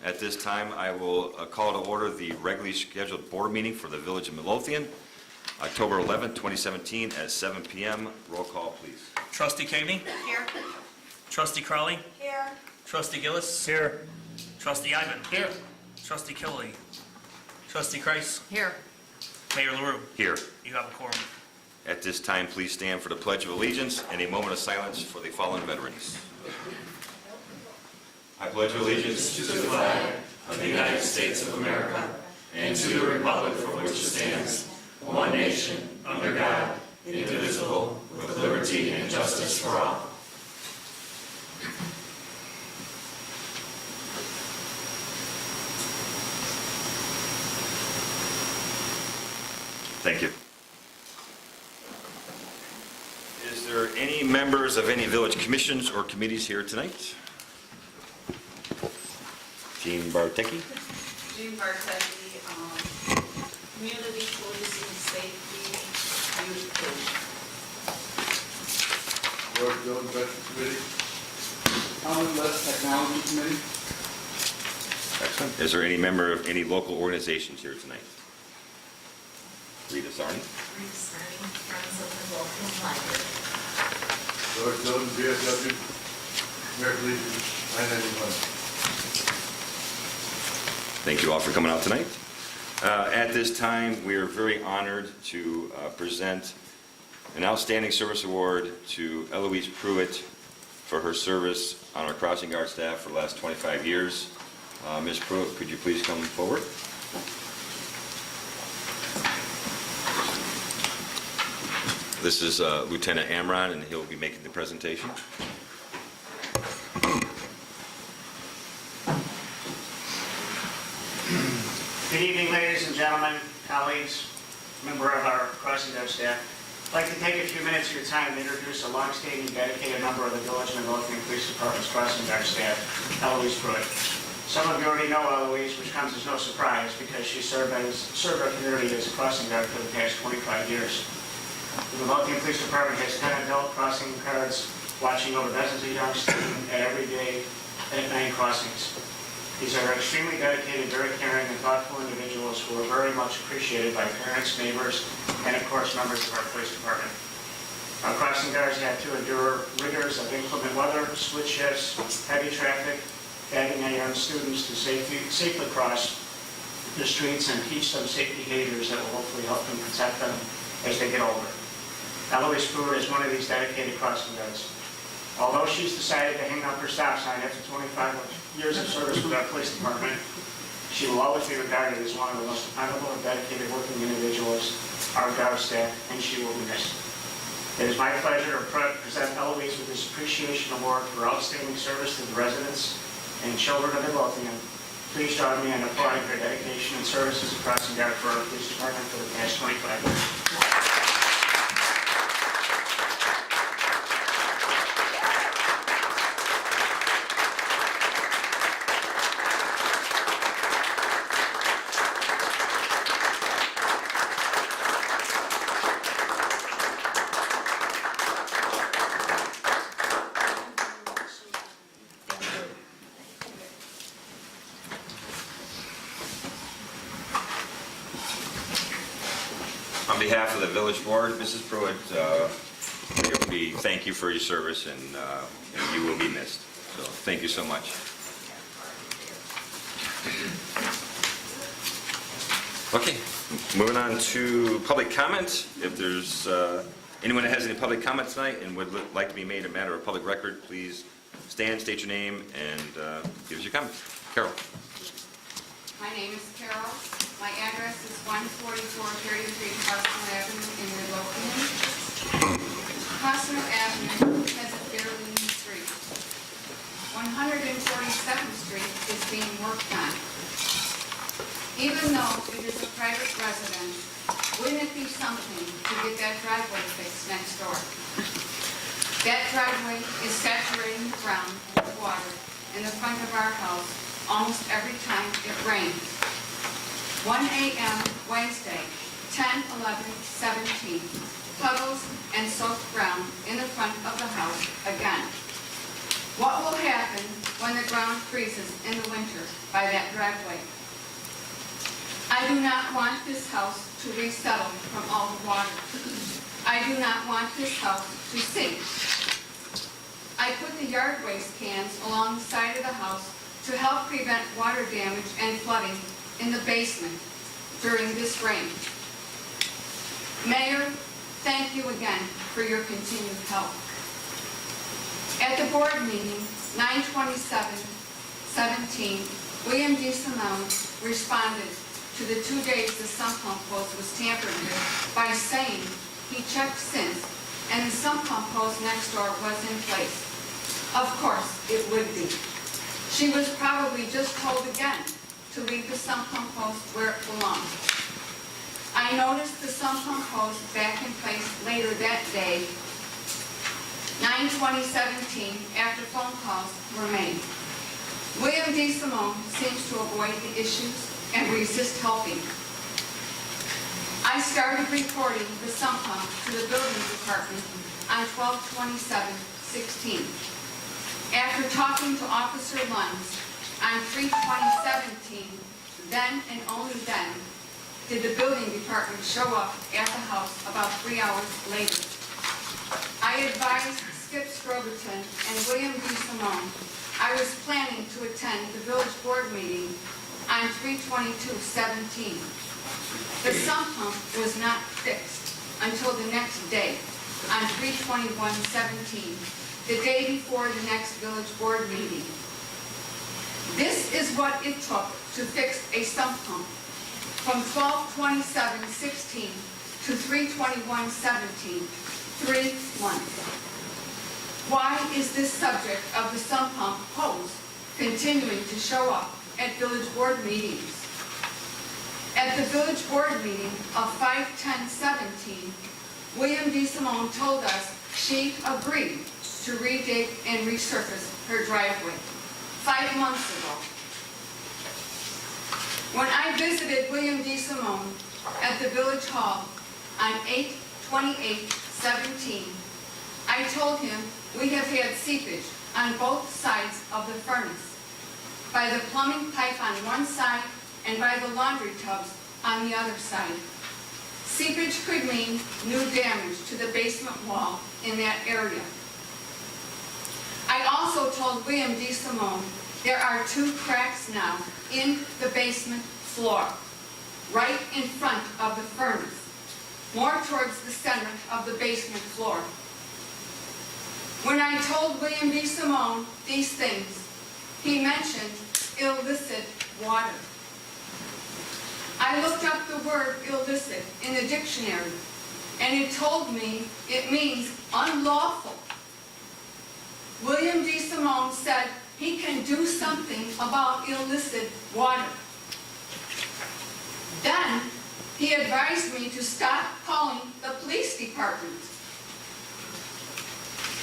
At this time, I will call to order the regularly scheduled board meeting for the Village of Midlothian, October 11, 2017, at 7 p.m. Roll call, please. Trustee Cagney? Here. Trustee Crowley? Here. Trustee Gillis? Here. Trustee Ivan? Here. Trustee Killey? Trustee Kreis? Here. Mayor LaRue? Here. You have a quorum. At this time, please stand for the Pledge of Allegiance and a moment of silence for the fallen veterans. I pledge allegiance to the flag of the United States of America and to the republic for which it stands, one nation, under God, indivisible, with liberty and justice for all. Thank you. Is there any members of any village commissions or committees here tonight? Jean Bartecki. Jean Bartecki, Community Policing Safety Youth Group. Board of Village Veterans Committee. Commonwealth Technology Committee. Excellent. Is there any member of any local organizations here tonight? Rita Sarni. Rita Sarni, Friends of the Local Library. George Dillon, VFW, American Legion, 991. Thank you all for coming out tonight. At this time, we are very honored to present an Outstanding Service Award to Eloise Pruitt for her service on our crossing guard staff for the last 25 years. Ms. Pruitt, could you please come forward? This is Lieutenant Amron, and he'll be making the presentation. Good evening, ladies and gentlemen, colleagues, member of our crossing guard staff. I'd like to take a few minutes of your time to introduce a long-standing, dedicated member of the Village of Midlothian Police Department's crossing guard staff, Eloise Pruitt. Some of you already know Eloise, which comes as no surprise because she served our community as a crossing guard for the past 25 years. The Midlothian Police Department has 10 adult crossing guards watching over dozens of young students at every day at 9 crossings. These are extremely dedicated, very caring, and thoughtful individuals who are very much appreciated by parents, neighbors, and of course members of our police department. Our crossing guards have to endure rigors of inclement weather, split shifts, heavy traffic, guiding our young students to safely cross the streets and teach them safe behaviors that will hopefully help them protect them as they get older. Eloise Pruitt is one of these dedicated crossing guards. Although she's decided to hang up her stop sign after 25 years of service with our police department, she will always be regarded as one of the most dependable and dedicated working individuals our guard staff, and she will be missed. It is my pleasure to present Eloise with this appreciation award for outstanding service to the residents and children of Midlothian. Please join me in applauding her dedication and service as a crossing guard for our police department for the past 25 years. On behalf of the village board, Mrs. Pruitt, we thank you for your service, and you will be missed. So thank you so much. Okay, moving on to public comment. If there's anyone that has any public comment tonight and would like to be made a matter of public record, please stand, state your name, and give us your comment. Carol. My name is Carol. My address is 144 33 Parsonal Avenue in Midlothian. Parsonal Avenue has a fairly new street. 147th Street is being worked on. Even though it is a private residence, wouldn't it be something to get that driveway fixed next door? That driveway is saturating the ground with water in the front of our house almost every time it rains. 1 a.m. Wednesday, 10/11/17, puddles and soaked ground in the front of the house again. What will happen when the ground freezes in the winter by that driveway. I do not want this house to resettle from all the water. I do not want this house to sink. I put the yard waste cans along the side of the house to help prevent water damage and flooding in the basement during this rain. Mayor, thank you again for your continued help. At the board meeting, 9/27/17, William D. Simone responded to the 2 days the sump pump hose was tampered with by saying he checked since and the sump pump hose next door was in place. Of course, it would be. She was probably just told again to leave the sump pump hose where it belongs. I noticed the sump pump hose back in place later that day, 9/20/17, after phone calls were made. William D. Simone seems to avoid the issues and resist helping. I started reporting the sump pump to the building department on 12/27/16. After talking to Officer Lunds on 3/20/17, then and only then did the building department show up at the house about 3 hours later. I advised Skip Stroberton and William D. Simone I was planning to attend the village board meeting on 3/22/17. The sump pump was not fixed until the next day, on 3/21/17, the day before the next village board meeting. This is what it took to fix a sump pump from 12/27/16 to 3/21/17, 3 months. Why is this subject of the sump pump hose continuing to show up at village board meetings? At the village board meeting of 5/10/17, William D. Simone told us she agreed to redig and resurface her driveway 5 months ago. When I visited William D. Simone at the village hall on 8/28/17, I told him we have had seepage on both sides of the furnace, by the plumbing pipe on one side and by the laundry tubs on the other side. Seepage could mean new damage to the basement wall in that area. I also told William D. Simone there are 2 cracks now in the basement floor, right in front of the furnace, more towards the center of the basement floor. When I told William D. Simone these things, he mentioned illicit water. I looked up the word illicit in the dictionary, and it told me it means unlawful. William D. Simone said he can do something about illicit water. Then he advised me to stop calling the police department.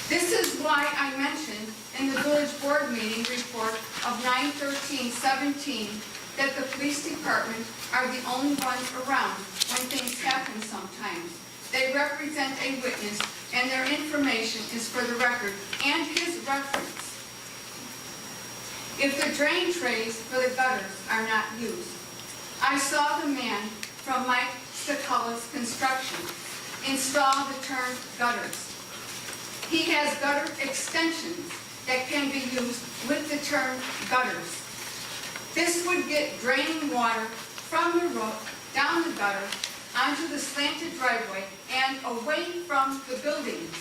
This is why I mentioned in the village board meeting report of 9/13/17 that the police department are the only ones around when things happen sometimes. They represent a witness and their information is for the record and his reference. If the drain trays for the gutters are not used, I saw the man from Mike Staculla's construction install the turned gutters. He has gutter extensions that can be used with the turned gutters. This would get draining water from the roof, down the gutter, onto the slanted driveway, and away from the buildings.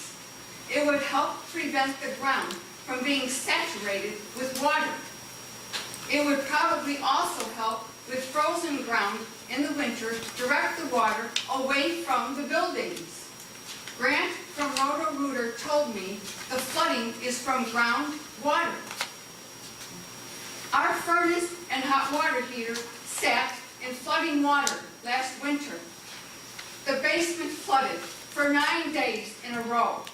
It would help prevent the ground from being saturated with water. It would probably also help with frozen ground in the winter, direct the water away from the buildings. Grant from Roto-Rooter told me the flooding is from groundwater. Our furnace and hot water heater sat in flooding water last winter. The basement flooded for 9 days in a row.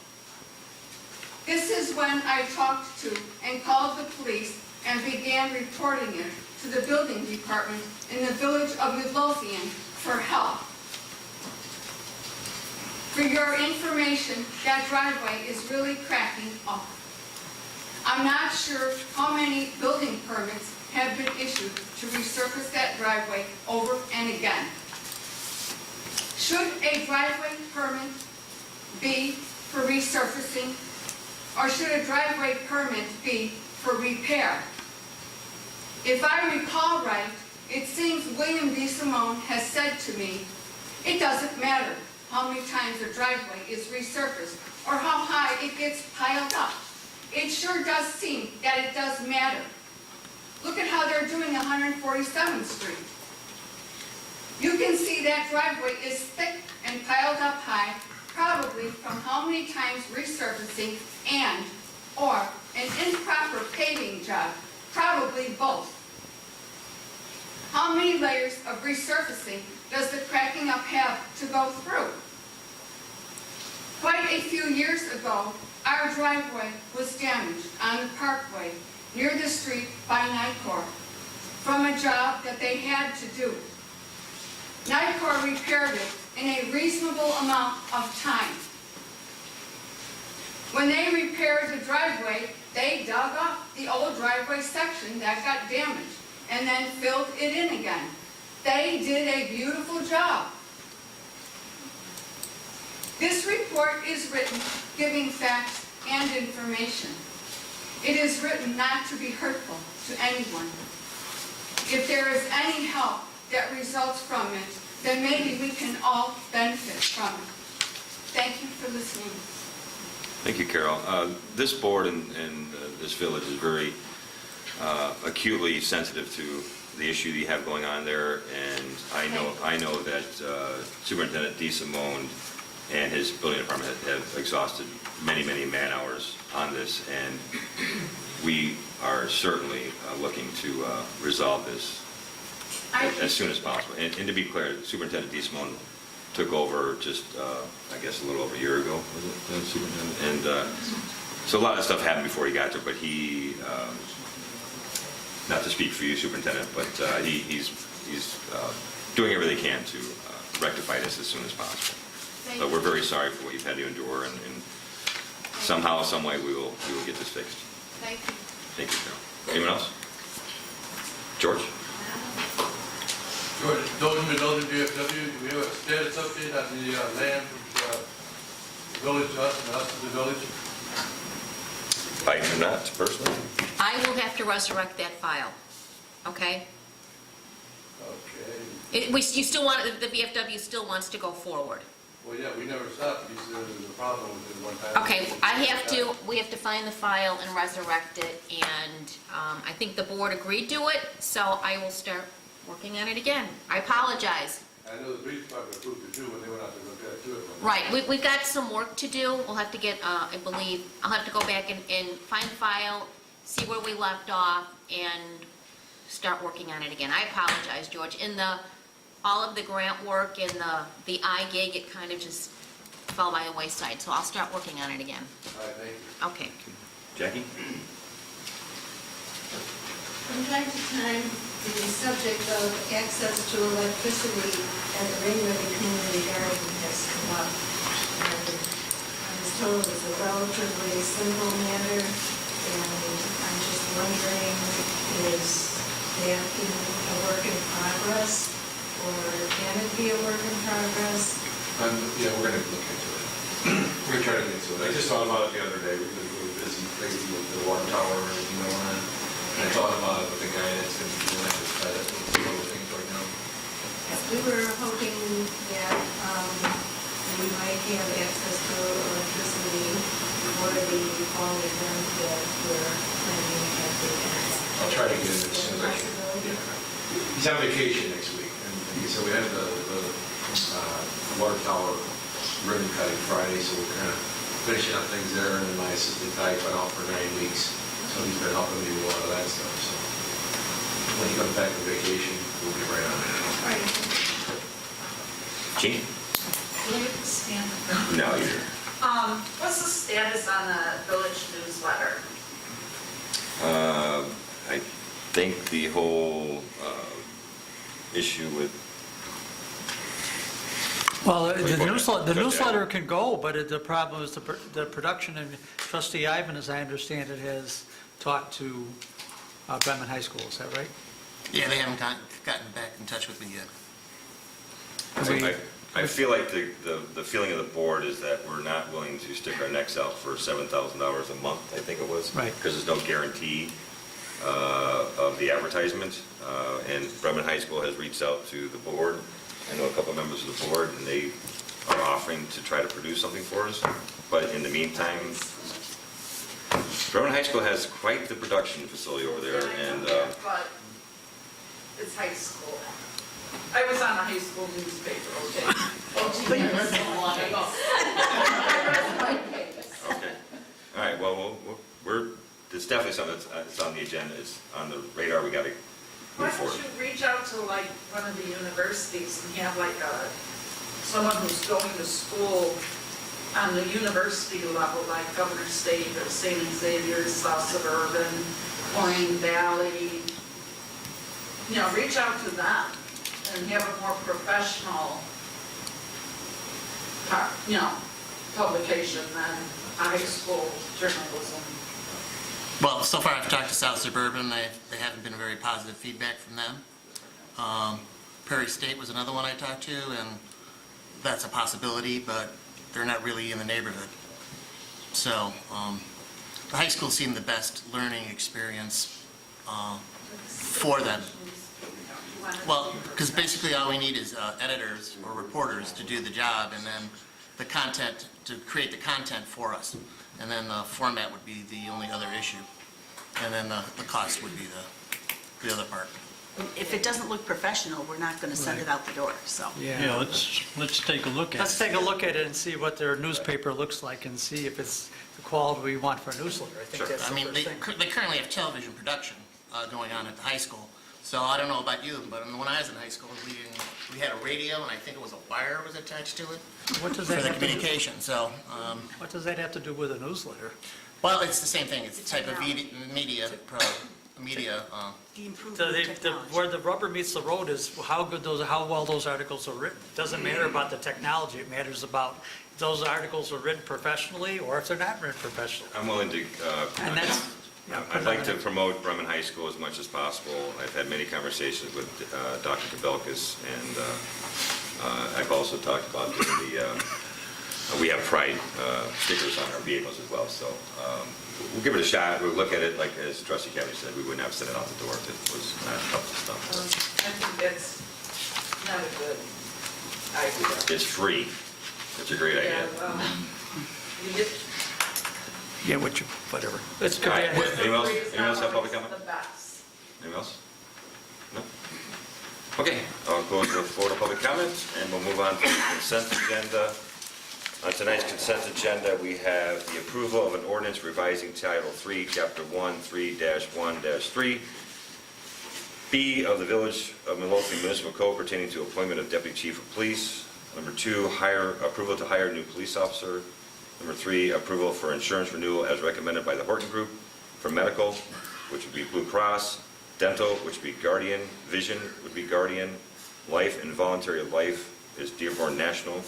This is when I talked to and called the police and began reporting it to the building department in the village of Midlothian for help. For your information, that driveway is really cracking up. I'm not sure how many building permits have been issued to resurface that driveway over and again. Should a driveway permit be for resurfacing, or should a driveway permit be for repair? If I recall right, it seems William D. Simone has said to me, it doesn't matter how many times a driveway is resurfaced or how high it gets piled up. It sure does seem that it does matter. Look at how they're doing 147th Street. You can see that driveway is thick and piled up high, probably from how many times resurfacing and or an improper paving job, probably both. How many layers of resurfacing does the cracking up have to go through? Quite a few years ago, our driveway was damaged on the parkway near the street by Nicor from a job that they had to do. Nicor repaired it in a reasonable amount of time. When they repaired the driveway, they dug up the old driveway section that got damaged and then filled it in again. They did a beautiful job. This report is written giving facts and information. It is written not to be hurtful to anyone. If there is any help that results from it, then maybe we can all benefit from it. Thank you for listening. Thank you, Carol. This board and this village is very acutely sensitive to the issue that you have going on there, and I know that Superintendent D. Simone and his building department have exhausted many man-hours on this, and we are certainly looking to resolve this as soon as possible. And to be clear, Superintendent D. Simone took over just, I guess, a little over a year ago, was it, Superintendent? And so a lot of stuff happened before he got there, but he, not to speak for you, Superintendent, but he's doing everything he can to rectify this as soon as possible. But we're very sorry for what you've had to endure, and somehow, some way, we will get this fixed. Thank you. Thank you, Carol. Anyone else? George? George, Dolan, Midlothian BFW, do we have a status update on the land from the village to us and us to the village? I do not, personally. I will have to resurrect that file, okay? Okay. You still want, the VFW still wants to go forward. Well, yeah, we never stopped because there was a problem with it one time. Okay, we have to find the file and resurrect it, and I think the board agreed to it, so I will start working on it again. I apologize. I know the police department approved it too when they went out to look at it too. Right, we've got some work to do. We'll have to get, I believe, I'll have to go back and find the file, see where we left off, and start working on it again. I apologize, George. In all of the grant work and the gig, it kind of just fell by the wayside, so I'll start working on it again. All right, thank you. Okay. Jackie? From time to time, the subject of access to electricity at the Ringwood Community Garden has come up. And I was told it's a relatively simple matter, and I'm just wondering, is that a work in progress, or can it be a work in progress? Yeah, we're going to look into it. We're going to try to get into it. I just thought about it the other day. We've been really busy lately with the water tower and everything going on. And I thought about it with the guy that's going to be doing that, just try to do other things right now. We were hoping that we might have access to electricity before the fall event that we're planning at the end. I'll try to get it as soon as I can. Yeah. He's on vacation next week. And he said we have the water tower ribbon cutting Friday, so we're kind of finishing up things there. And then my assistant Ty's been off for 9 weeks. So he's been helping me with a lot of that stuff, so when he comes back from vacation, we'll get right on it. All right. Gene? Stand. No, you're. What's the status on the village newsletter? I think the whole issue with... Well, Report. the newsletter can go, but the problem is the production, and Trustee Ivan, as I understand it, has talked to Bremen High School, is that right? Yeah, they haven't gotten back in touch with me yet. I feel like the feeling of the board is that we're not willing to stick our necks out for $7,000 a month, I think it was. Right. Because there's no guarantee of the advertisement. And Bremen High School has reached out to the board. I know a couple members of the board, and they are offering to try to produce something for us. But in the meantime, Bremen High School has quite the production facility over there, and But it's high school. I was on the high school newspaper, okay? Oh, gee, that's so long ago. okay. All right, well, it's definitely something that's on the agenda, it's on the radar, we got to Why move don't forward. you reach out to like one of the universities and have like someone who's going to school on the university level, like Governor State or St. Xavier's, South Suburban, Plain Valley. You know, reach out to them and have a more professional, publication than high school journalism. Well, so far I've talked to South Suburban, they haven't been very positive feedback from them. Prairie State was another one I talked to, and that's a possibility, but they're not really in the neighborhood. So, the high school seemed the best learning experience for them. Well, because basically all we need is editors or reporters to do the job, and then the content, to create the content for us. And then the format would be the only other issue. And then the cost would be the other part. If it doesn't look professional, we're not going to send it out the door, so. Yeah, let's take a look at it. Let's take a look at it and see what their newspaper looks like and see if it's the quality we want for a newsletter. I think Sure. that's I the mean, first thing. they currently have television production going on at the high school. So I don't know about you, but when I was in high school, we had a radio, and I think it was a wire was attached to it What does for that the have to do? communication. So, What does that have to do with a newsletter? well, it's the same thing. It's the type of media. The improvement So of the, technology. where the rubber meets the road is how well those articles are written. It doesn't matter about the technology, it matters about if those articles are written professionally or if they're not written professionally. I'm willing to, And that's, yeah, I'd like to promote Bremen High School as much as possible. I've had many conversations with Dr. Kabelkis, and I've also talked about we have pride stickers on our vehicles as well, so we'll give it a shot. We'll look at it, like as Trustee Kevin said, we wouldn't have to send it out the door if it was not up to stuff. I think that's not a good idea. It's free. It's a great idea. Yeah, you get yeah, whatever. It's good. All right. Yeah. Anyone else have public comment? the best. Anyone else? No? Okay, I'll go to the floor to public comments, and we'll move on to the consent agenda. On tonight's consent agenda, we have the approval of an ordinance revising Title 3, Chapter 1, 3-1-3, B of the Village of Midlothian Municipal Code pertaining to appointment of Deputy Chief of Police. Number 2, approval to hire a new police officer. Number 3, approval for insurance renewal as recommended by the Horton Group for medical, which would be Blue Cross, dental, which would be Guardian, vision would be Guardian, life and voluntary life is Dearborn National.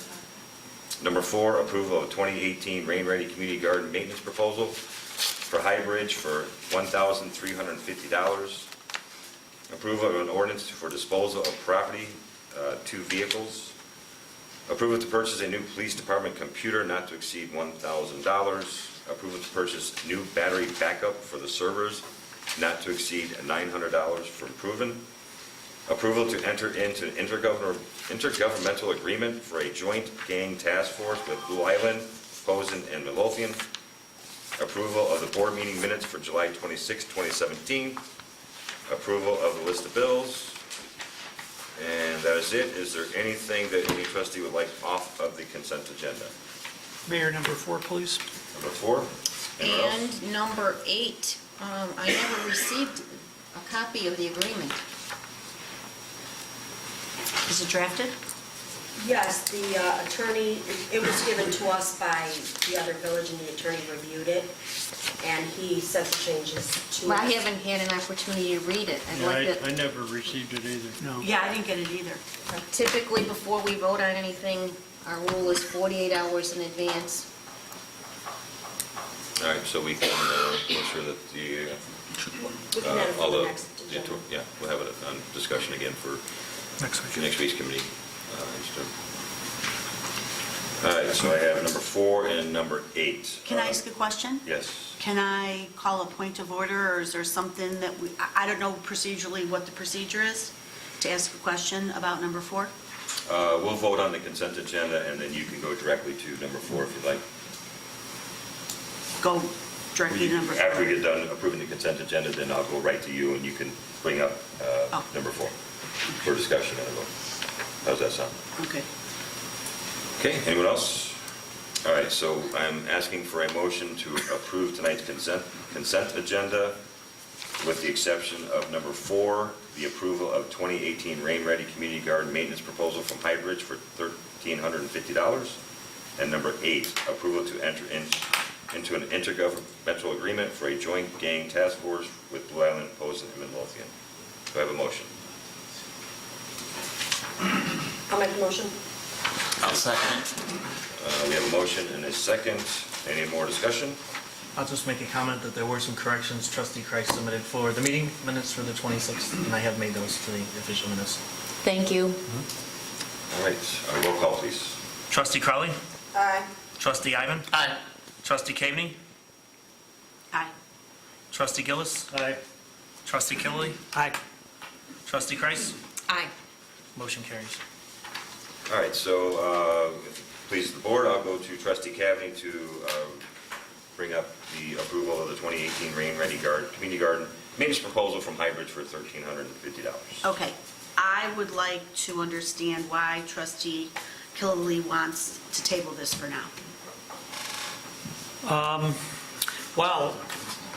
Number 4, approval of 2018 Rain Ready Community Garden Maintenance Proposal for High Bridge for $1,350. Approval of an ordinance for disposal of property, 2 vehicles. Approval to purchase a new police department computer not to exceed $1,000. Approval to purchase new battery backup for the servers not to exceed $900 from Proven. Approval to enter into an intergovernmental agreement for a joint gang task force with Blue Island, Posen, and Midlothian. Approval of the board meeting minutes for July 26, 2017. Approval of the list of bills. And that is it. Is there anything that any trustee would like off of the consent agenda? Mayor, number 4, please. Number 4? Anyone else? And number 8, I never received a copy of the agreement. Is it drafted? Yes, the attorney, it was given to us by the other village, and the attorney reviewed it, and he sent the changes to Well, us. I haven't had an opportunity to read it. I'd like I to, never received it either. No. Yeah, I didn't get it either. typically, before we vote on anything, our rule is 48 hours in advance. All right, so we can make sure that the, We can have it all for the the, next agenda. yeah, we'll have it on discussion again for next week's committee. Understood. All right, so I have number 4 and number 8. Can I ask a question? Yes. Can I call a point of order, or is there something that I don't know procedurally what the procedure is to ask a question about number 4? We'll vote on the consent agenda, and then you can go directly to number 4 if you'd like. Go directly to number 4. After we get done approving the consent agenda, then I'll go right to you, and you can bring up number 4 for discussion and a vote. How's that sound? Okay. Okay, anyone else? All right, so I'm asking for a motion to approve tonight's consent agenda with the exception of number 4, the approval of 2018 Rain Ready Community Garden Maintenance Proposal from Highbridge for $1,350, and number 8, approval to enter into an intergovernmental agreement for a joint gang task force with Blue Island, Posen, and Midlothian. Do I have a motion? I'll make a motion. I'll second it. We have a motion and a second. Any more discussion? I'll just make a comment that there were some corrections trustee Christ submitted for the meeting minutes for the 26th, and I have made those to the official minutes. Thank you. All right, roll call, please. Trustee Crowley? Aye. Trustee Ivan? Aye. Trustee Caveney? Aye. Trustee Gillis? Aye. Trustee Killelea? Aye. Trustee Christ? Aye. Motion carries. All right, so if it pleases the board, I'll go to trustee Cavaney to bring up the approval of the 2018 Rain Ready Community Garden Maintenance Proposal from Highbridge for $1,350. Okay. I would like to understand why trustee Killelea wants to table this for now. Well,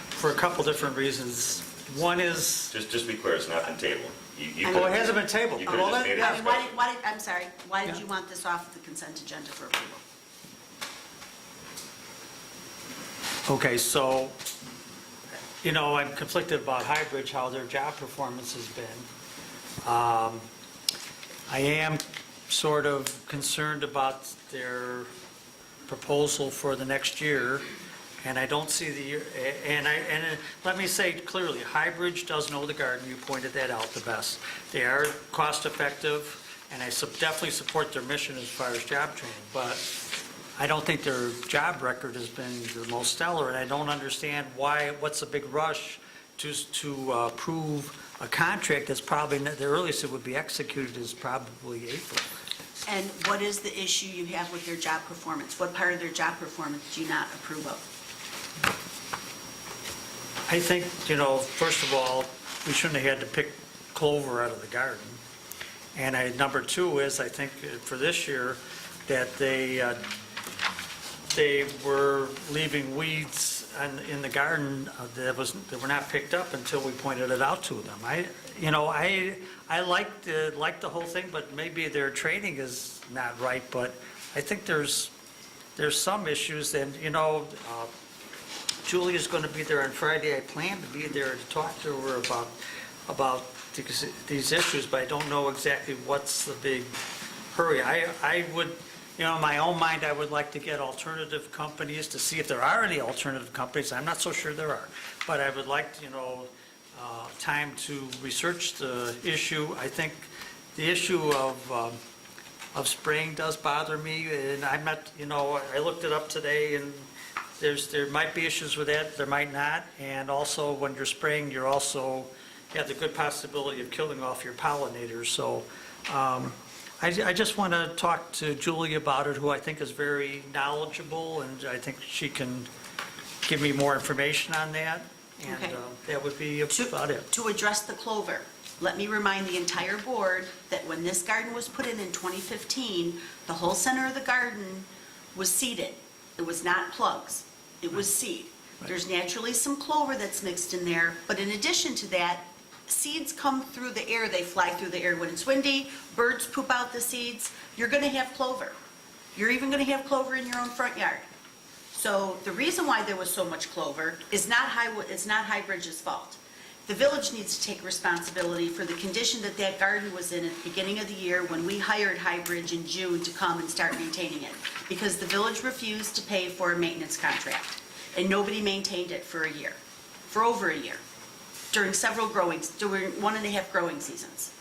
for a couple different reasons. One is, Just be clear, it's not been tabled. You Oh, could've it hasn't been just- tabled. You could have Well, just made it yeah. I mean, discussion. I'm sorry, why did Yeah. you want this off of the consent agenda for approval? okay, so, I'm conflicted about Highbridge, how their job performance has been. I am sort of concerned about their proposal for the next year, and I don't see and let me say clearly, Highbridge does know the garden, you pointed that out the best. They are cost effective, and I definitely support their mission as far as job training, but I don't think their job record has been the most stellar, and I don't understand what's the big rush to approve a contract that's probably, the earliest it would be executed is probably April. And what is the issue you have with their job performance? What part of their job performance do you not approve of? I think, first of all, we shouldn't have had to pick clover out of the garden. And number 2 is, I think for this year, that they were leaving weeds in the garden that were not picked up until we pointed it out to them. I like the whole thing, but maybe their training is not right, but I think there's some issues, and, Julia's going to be there on Friday. I plan to be there to talk to her about these issues, but I don't know exactly what's the big hurry. I would, in my own mind, I would like to get alternative companies to see if there are any alternative companies. I'm not so sure there are, but I would like, time to research the issue. I think the issue of spraying does bother me, and I'm not, I looked it up today, and there might be issues with that, there might not, and also when you're spraying, you have the good possibility of killing off your pollinators. So I just want to talk to Julie about it, who I think is very knowledgeable, and I think she can give me more information on that, and Okay. that would be about it. To address the clover, let me remind the entire board that when this garden was put in 2015, the whole center of the garden was seeded. It was not plugs, it was seed. There's naturally some clover that's mixed in there, but in addition to that, seeds come through the air, they fly through the air when it's windy, birds poop out the seeds, you're gonna have clover. You're even gonna have clover in your own front yard. So the reason why there was so much clover is not Highbridge's fault. The village needs to take responsibility for the condition that garden was in at the beginning of the year when we hired Highbridge in June to come and start maintaining it, because the village refused to pay for a maintenance contract. and nobody maintained it for a year, for over a year, during 1.5 growing seasons.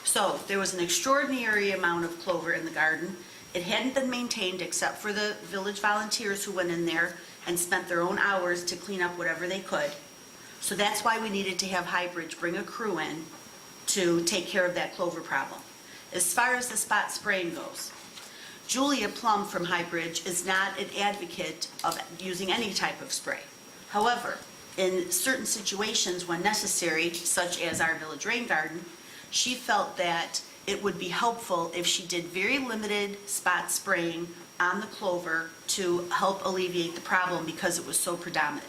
So there was an extraordinary amount of clover in the garden. It hadn't been maintained except for the village volunteers who went in there and spent their own hours to clean up whatever they could. So that's why we needed to have Highbridge bring a crew in to take care of that clover problem. As far as the spot spraying goes, Julia Plum from Highbridge is not an advocate of using any type of spray. However, in certain situations when necessary, such as our village rain garden, she felt that it would be helpful if she did very limited spot spraying on the clover to help alleviate the problem because it was so predominant.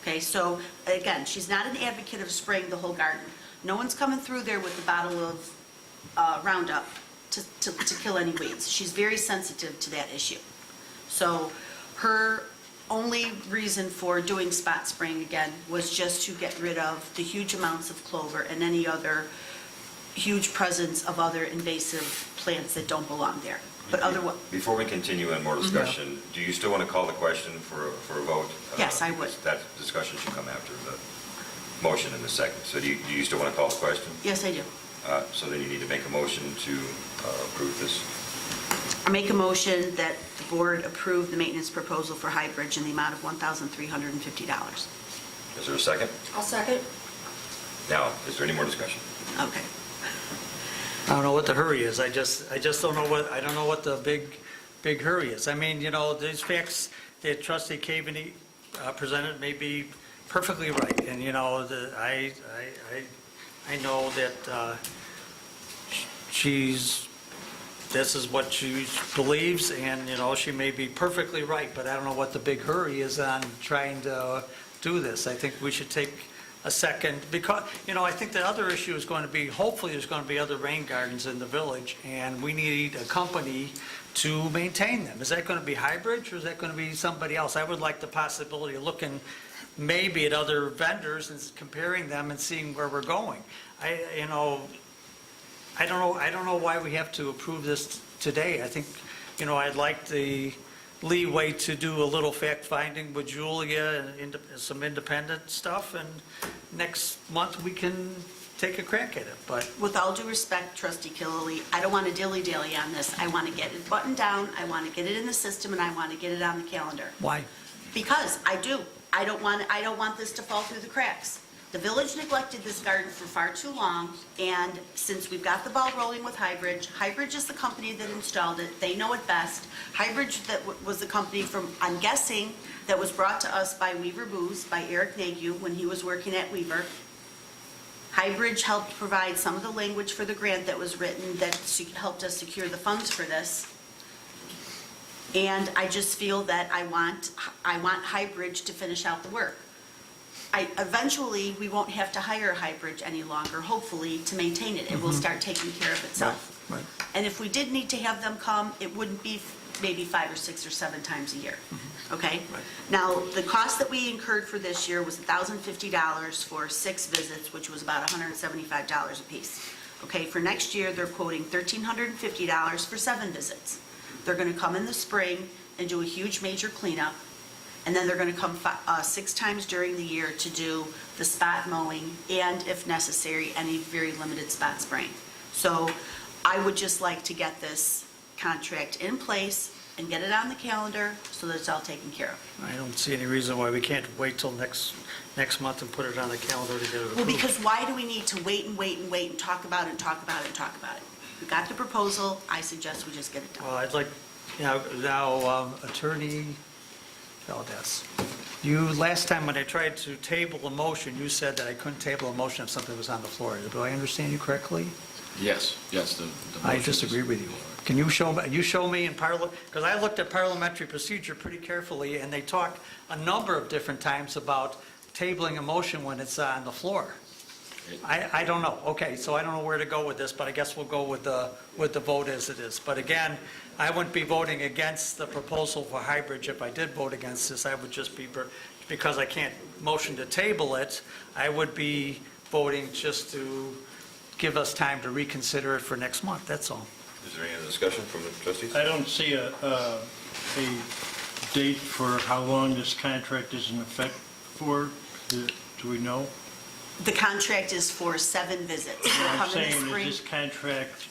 Okay, so again, she's not an advocate of spraying the whole garden. No one's coming through there with a bottle of Roundup to kill any weeds. She's very sensitive to that issue. So her only reason for doing spot spraying again was just to get rid of the huge amounts of clover and any other huge presence of other invasive plants that don't belong there. But otherwise, Before we continue on more discussion, do you still want to call the question for a vote? Yes, I would. That discussion should come after the motion in the second. So do you still want to call the question? yes, I do. So then you need to make a motion to approve this. I make a motion that the board approve the maintenance proposal for Highbridge in the amount of $1,350. Is there a second? I'll second. Now, is there any more discussion? Okay. I don't know what the hurry is. I just don't know I don't know what the big hurry is. I mean, these facts that Trustee Cavaney presented may be perfectly right. And, I know that this is what she believes, and, she may be perfectly right, but I don't know what the big hurry is on trying to do this. I think we should take a second, because, I think the other issue is going to be, hopefully there's going to be other rain gardens in the village, and we need a company to maintain them. Is that going to be Highbridge, or is that going to be somebody else? I would like the possibility of looking maybe at other vendors and comparing them and seeing where we're going. I don't know why we have to approve this today. I think, I'd like the leeway to do a little fact-finding with Julia and some independent stuff, and next month we can take a crack at it, but... With all due respect, Trustee Killily, I don't want to dilly-dally on this. I want to get it buttoned down, I want to get it in the system, and I want to get it on the calendar. Why? Because I do. I don't want this to fall through the cracks. The village neglected this garden for far too long, and since we've got the ball rolling with Highbridge, Highbridge is the company that installed it. They know it best. Highbridge was the company I'm guessing, that was brought to us by Weaver Booze, by Eric Nagu, when he was working at Weaver. Highbridge helped provide some of the language for the grant that was written that helped us secure the funds for this. And I just feel that I want Highbridge to finish out the work. Eventually, we won't have to hire Highbridge any longer, hopefully, to maintain it. It will start taking care of itself. Right. And if we did need to have them come, it wouldn't be maybe 5 or 6 or 7 times a year. Okay? Right. Now, the cost that we incurred for this year was $1,050 for 6 visits, which was about $175 a piece. Okay, for next year, they're quoting $1,350 for 7 visits. They're going to come in the spring and do a huge major cleanup, and then they're going to come 6 times during the year to do the spot mowing and, if necessary, any very limited spot spraying. So I would just like to get this contract in place and get it on the calendar so that it's all taken care of. I don't see any reason why we can't wait till next month and put it on the calendar to get it approved. Well, because why do we need to wait and talk about it and talk about it and talk about it? We got the proposal, I suggest we just get it done. Well, I'd like, Attorney Valdez, last time when I tried to table a motion, you said that I couldn't table a motion if something was on the floor. Do I understand you correctly? Yes. I disagree with you. Can you show me in Parliament, because I looked at parliamentary procedure pretty carefully, and they talk a number of different times about tabling a motion when it's on the floor. I don't know. Okay, so I don't know where to go with this, but I guess we'll go with the vote as it is. But again, I wouldn't be voting against the proposal for Highbridge. If I did vote against this, I would just be, because I can't motion to table it, I would be voting just to give us time to reconsider it for next month, that's all. Is there any other discussion from the trustees? I don't see a date for how long this contract is in effect for? Do we know? The contract is for 7 visits. They'll I'm come in the saying, spring. is this contract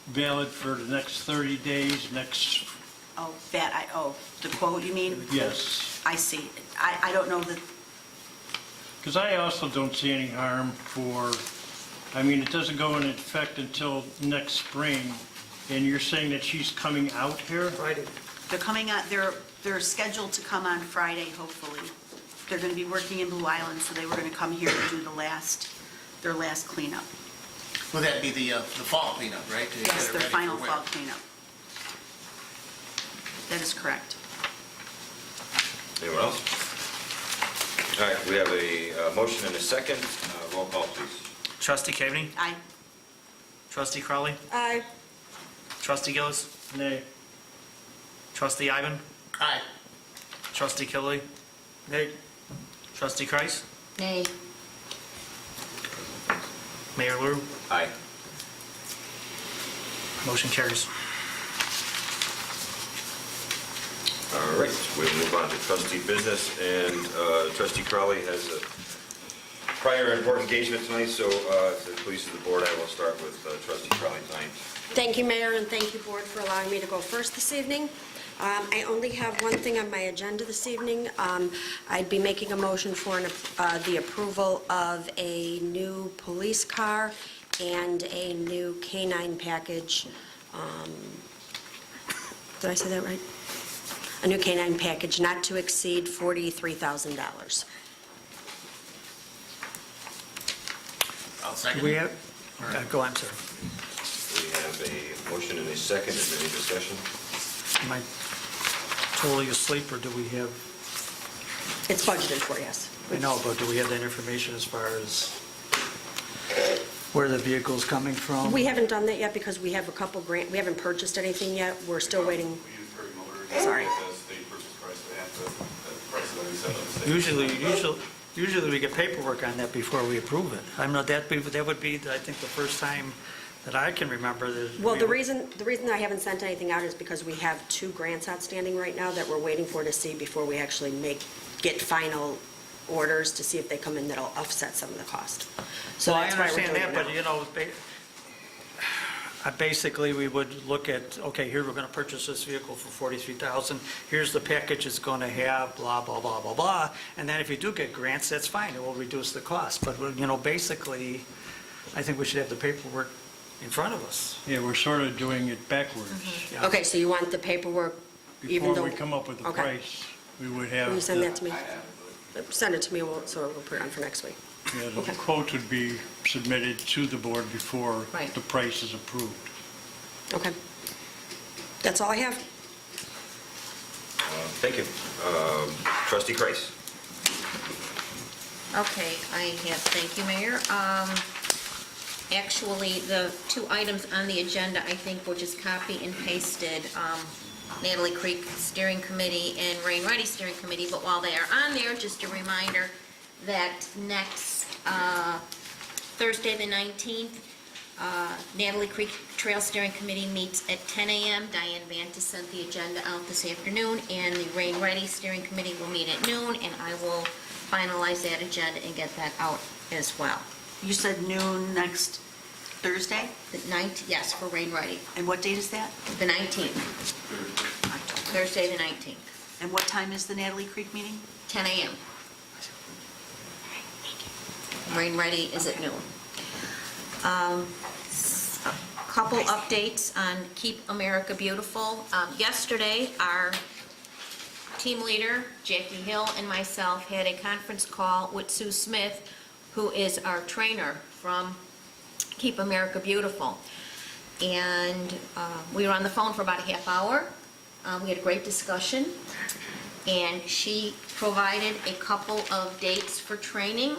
valid for the next 30 days, next, Oh, the quote, you mean? yes? I see. I don't know that, Because I also don't see any harm for, I mean, it doesn't go into effect until next spring, and you're saying that she's coming out here? Friday. they're coming out, they're scheduled to come on Friday, hopefully. They're going to be working in Blue Island, so they were going to come here to do their last cleanup. Will that be the fall cleanup, right? To get Yes, it their ready for final winter? fall cleanup. That is correct. Anyone else? All right, we have a motion and a second. Roll call, please. Trustee Caveny? Aye. Trustee Crowley? Aye. Trustee Gillis? Nay. Trustee Ivan? Aye. Trustee Killy? Nay. Trustee Kreis? Nay. Mayor Lou? Aye. Motion carries. All right, we'll move on to trustee business, and trustee Crowley has a prior important engagement tonight, so to the please of the board, I will start with trustee Crowley tonight. Thank you, Mayor, and thank you, Board, for allowing me to go first this evening. I only have one thing on my agenda this evening. I'd be making a motion for the approval of a new police car and a new K-9 package. Did I say that right? A new K-9 package not to exceed $43,000. I'll second. Do we it. have, go on, sir. We have a motion and a second. Is there any discussion? Am I totally asleep, or do we have, It's budgeted for, yes. I know, but do we have that information as far as where the vehicle's coming from? We haven't done that yet because we have a couple we haven't purchased anything yet. We're still waiting. Sorry. Usually we get paperwork on that before we approve it. I'm not, that would be, I think, the first time that I can remember that. Well, the reason I haven't sent anything out is because we have 2 grants outstanding right now that we're waiting for to see before we actually get final orders to see if they come in that'll offset some of the cost. So Well, I that's why we're understand doing that, it now. but, basically, we would look at, okay, here, we're going to purchase this vehicle for $43,000. Here's the package it's going to have, blah, blah, blah, blah, blah. And then if you do get grants, that's fine. It will reduce the cost. But, basically, I think we should have the paperwork in front of us. Yeah, we're sort of doing it backwards. Yeah. Okay, so you want the paperwork even though... Before we come up with a Okay. price, we would have... Will you send the- that to me? Send it to me, so we'll put it on for next week. Yeah, the Okay. quote would be submitted to the board before Right. the price is approved. Okay. That's all I have. Thank you. Trustee Kreis. Okay, thank you, Mayor. Actually, the 2 items on the agenda, I think, were just copy and pasted. Natalie Creek Steering Committee and Rain Ready Steering Committee, but while they are on there, just a reminder that next Thursday, the 19th, Natalie Creek Trail Steering Committee meets at 10 a.m. Diane Vantis sent the agenda out this afternoon, and the Rain Ready Steering Committee will meet at noon, and I will finalize that agenda and get that out as well. You said noon next Thursday? The 19th, yes, for Rain Ready, And what date is that? the 19th, Thursday, the 19th, And what time is the Natalie Creek meeting? 10 a.m. Rain Ready is at noon. A couple updates on Keep America Beautiful. Yesterday, our team leader, Jackie Hill, and myself had a conference call with Sue Smith, who is our trainer from Keep America Beautiful. And we were on the phone for about a half hour. We had a great discussion, and she provided a couple of dates for training.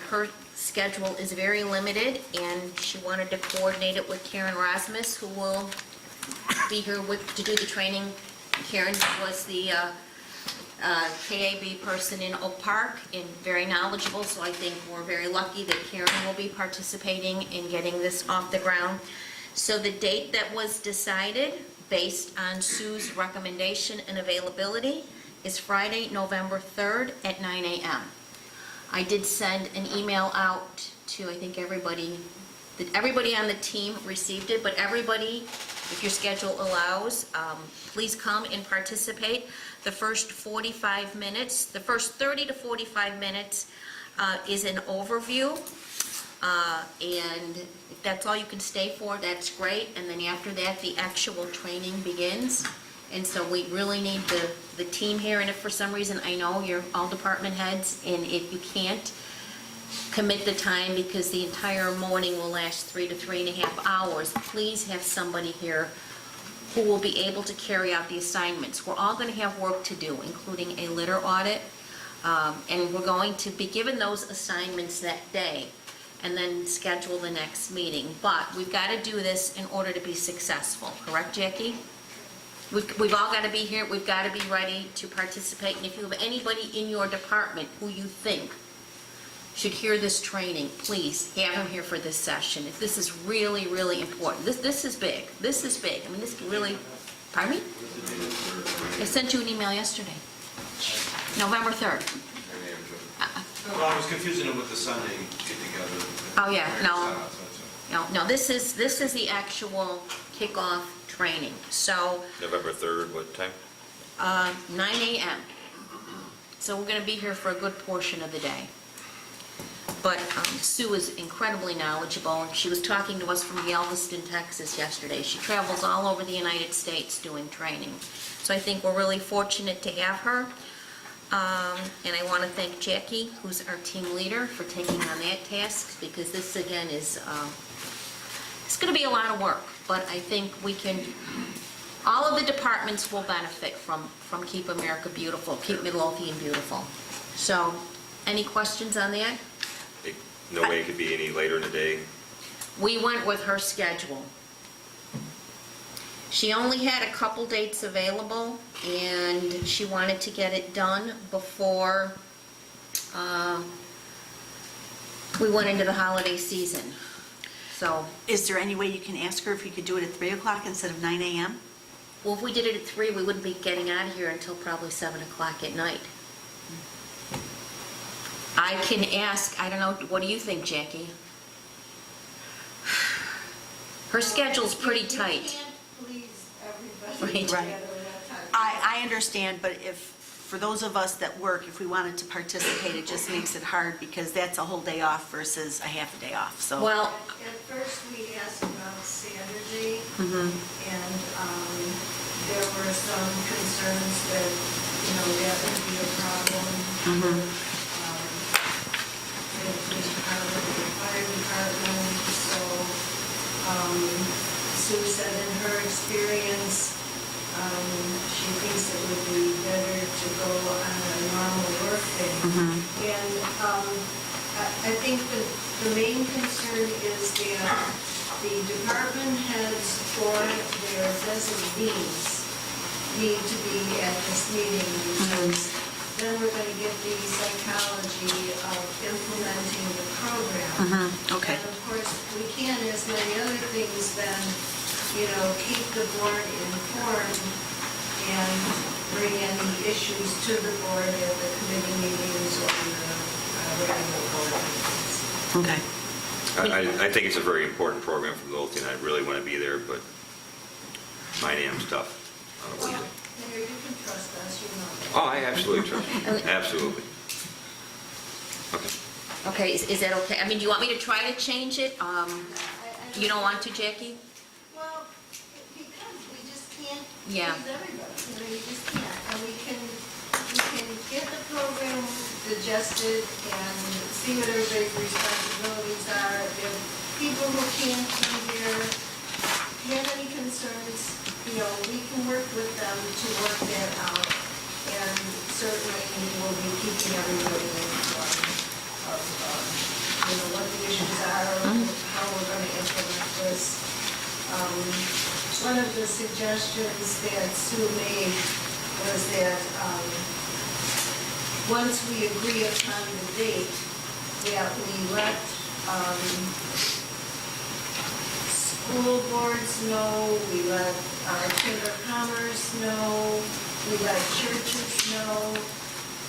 Her schedule is very limited, and she wanted to coordinate it with Karen Rasmus, who will be here to do the training. Karen was the KAB person in Oak Park and very knowledgeable, so I think we're very lucky that Karen will be participating in getting this off the ground. So the date that was decided, based on Sue's recommendation and availability, is Friday, November 3rd at 9 a.m. I did send an email out to, I think, everybody on the team received it, but everybody, if your schedule allows, please come and participate. The first 45 minutes, the first 30 to 45 minutes is an overview, and if that's all you can stay for, that's great, and then after that, the actual training begins. And so we really need the team here, and if for some reason, I know you're all department heads, and if you can't commit the time because the entire morning will last 3 to 3.5 hours, please have somebody here who will be able to carry out the assignments. We're all going to have work to do, including a litter audit, and we're going to be given those assignments that day and then schedule the next meeting. But we've got to do this in order to be successful. Correct, Jackie? We've all got to be here. We've got to be ready to participate. And if you have anybody in your department who you think should hear this training, please have them here for this session. If this is really, really important. This is big. This is big. I mean, this really, pardon me? I sent you an email yesterday. November 3rd. Well, I was confusing it with the Sunday get-together. Oh, yeah, no, this is the actual kickoff training. So, November 3rd, what time? 9 a.m. So we're going to be here for a good portion of the day. But Sue is incredibly knowledgeable, and she was talking to us from Galveston, Texas yesterday. She travels all over the United States doing training. So I think we're really fortunate to have her. And I want to thank Jackie, who's our team leader, for taking on that task, because this, again, is it's going to be a lot of work. But I think we can, all of the departments will benefit from Keep America Beautiful, Keep Midlothian Beautiful. So, any questions on that? No way it could be any later in the day. We went with her schedule. She only had a couple dates available, and she wanted to get it done before we went into the holiday season. So, Is there any way you can ask her if you could do it at 3 o'clock instead of 9 a.m.? well, if we did it at 3, we wouldn't be getting out of here until probably 7 o'clock at night. I can ask, I don't know, what do you think, Jackie? Her schedule's pretty tight. You can't please everybody Right. together at that time. I understand, but if, for those of us that work, if we wanted to participate, it just makes it hard because that's a whole day off versus a half a day off, so. Well, At first, we asked about Saturday, Mhm. and there were some concerns that, that would be a problem. Mhm. The police department, the fire department, so Sue said in her experience, she thinks it would be better to go on a normal work day. And I think the main concern is that the department heads or their designees need to be at this meeting, because then we're going to get the psychology of implementing the program. Okay. And of course, we can, as many other things, then, keep the board informed and bring any issues to the board at the committee meetings or the regular board meetings. Okay. I think it's a very important program for Midlothian. I really want to be there, but 9 a.m.'s tough. Well, Mayor, you can trust us, that. Oh, I absolutely trust you. Absolutely. Okay. okay, is that okay? I mean, do you want me to try to change it? You don't want to, Jackie? Well, because we just can't Yeah. please everybody, you just can't. And we can get the program digested and see what everybody's responsibilities are. If people who can't come here have any concerns, we can work with them to work that out. And certainly we'll be keeping everybody informed of, what the issues are, how we're going to implement this. One of the suggestions that Sue made was that once we agree upon the date, that we let school boards know, we let our Chamber of Commerce know, we let churches know,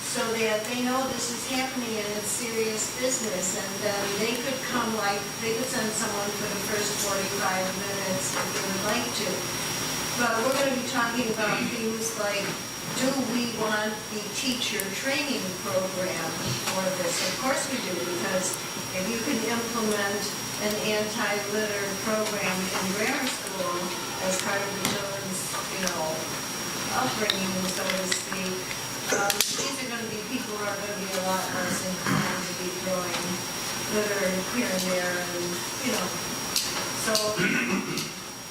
so that they know this is happening and it's serious business. And then they could come, like, they could send someone for the first 45 minutes if they would like to. But we're going to be talking about things like, do we want the teacher training program for this? Of course we do, because if you can implement an anti-litter program in grammar school as part of the children's, upbringing, so to speak, these are going to be people who are going to be a lot less inclined to be throwing litter here and there, and, so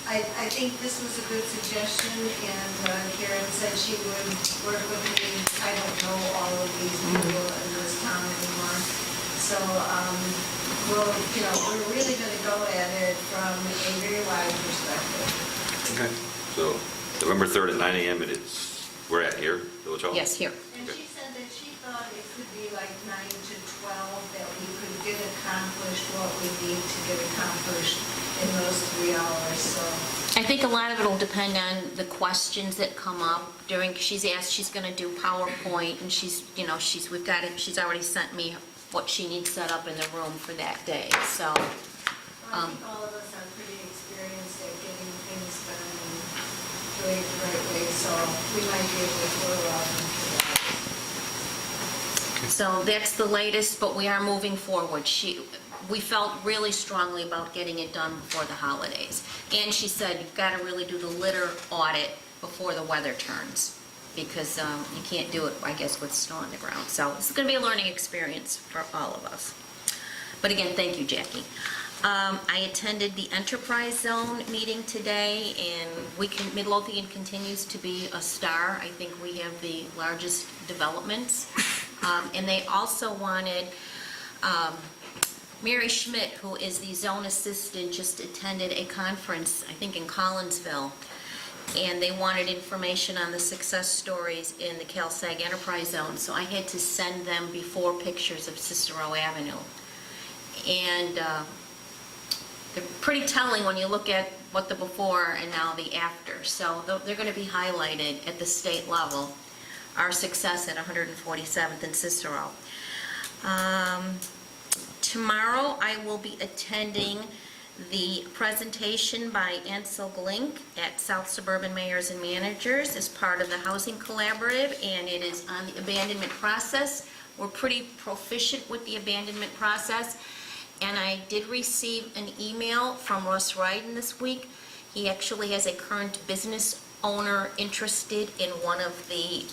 I think this was a good suggestion, and Karen said she would work with me. I don't know all of these people in this town anymore. So, we're really going to go at it from a very wide perspective. Okay. So November 3rd at 9 a.m. we're at here, Village Hall? Yes, here. And she said that she thought it could be like 9 to 12, that we could get accomplished what we need to get accomplished in those 3 hours, so. I think a lot of it will depend on the questions that come up during, she's asked, she's going to do PowerPoint, and she's already sent me what she needs set up in the room for that day, so. I think all of us are pretty experienced at getting things done and doing it the right way, so we might be able to pull off into that. So that's the latest, but we are moving forward. We felt really strongly about getting it done before the holidays. And she said, you've got to really do the litter audit before the weather turns, because you can't do it, I guess, with snow on the ground. So it's going to be a learning experience for all of us. But again, thank you, Jackie. I attended the Enterprise Zone meeting today, and Midlothian continues to be a star. I think we have the largest developments. And they also wanted, Mary Schmidt, who is the zone assistant, just attended a conference, I think in Collinsville, and they wanted information on the success stories in the CalSag Enterprise Zone, so I had to send them before pictures of Cicero Avenue. And they're pretty telling when you look at what the before and now the after, so they're going to be highlighted at the state level, our success at 147th and Cicero. Tomorrow, I will be attending the presentation by Ansel Glink at South Suburban Mayors and Managers as part of the Housing Collaborative, and it is on the abandonment process. We're pretty proficient with the abandonment process, and I did receive an email from Russ Ryden this week. He actually has a current business owner interested in one of the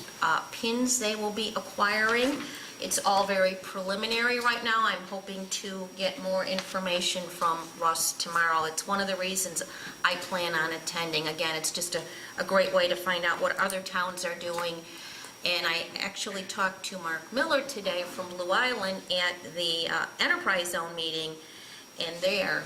pins they will be acquiring. It's all very preliminary right now. I'm hoping to get more information from Russ tomorrow. It's one of the reasons I plan on attending. Again, it's just a great way to find out what other towns are doing. And I actually talked to Mark Miller today from Blue Island at the Enterprise Zone meeting, and they're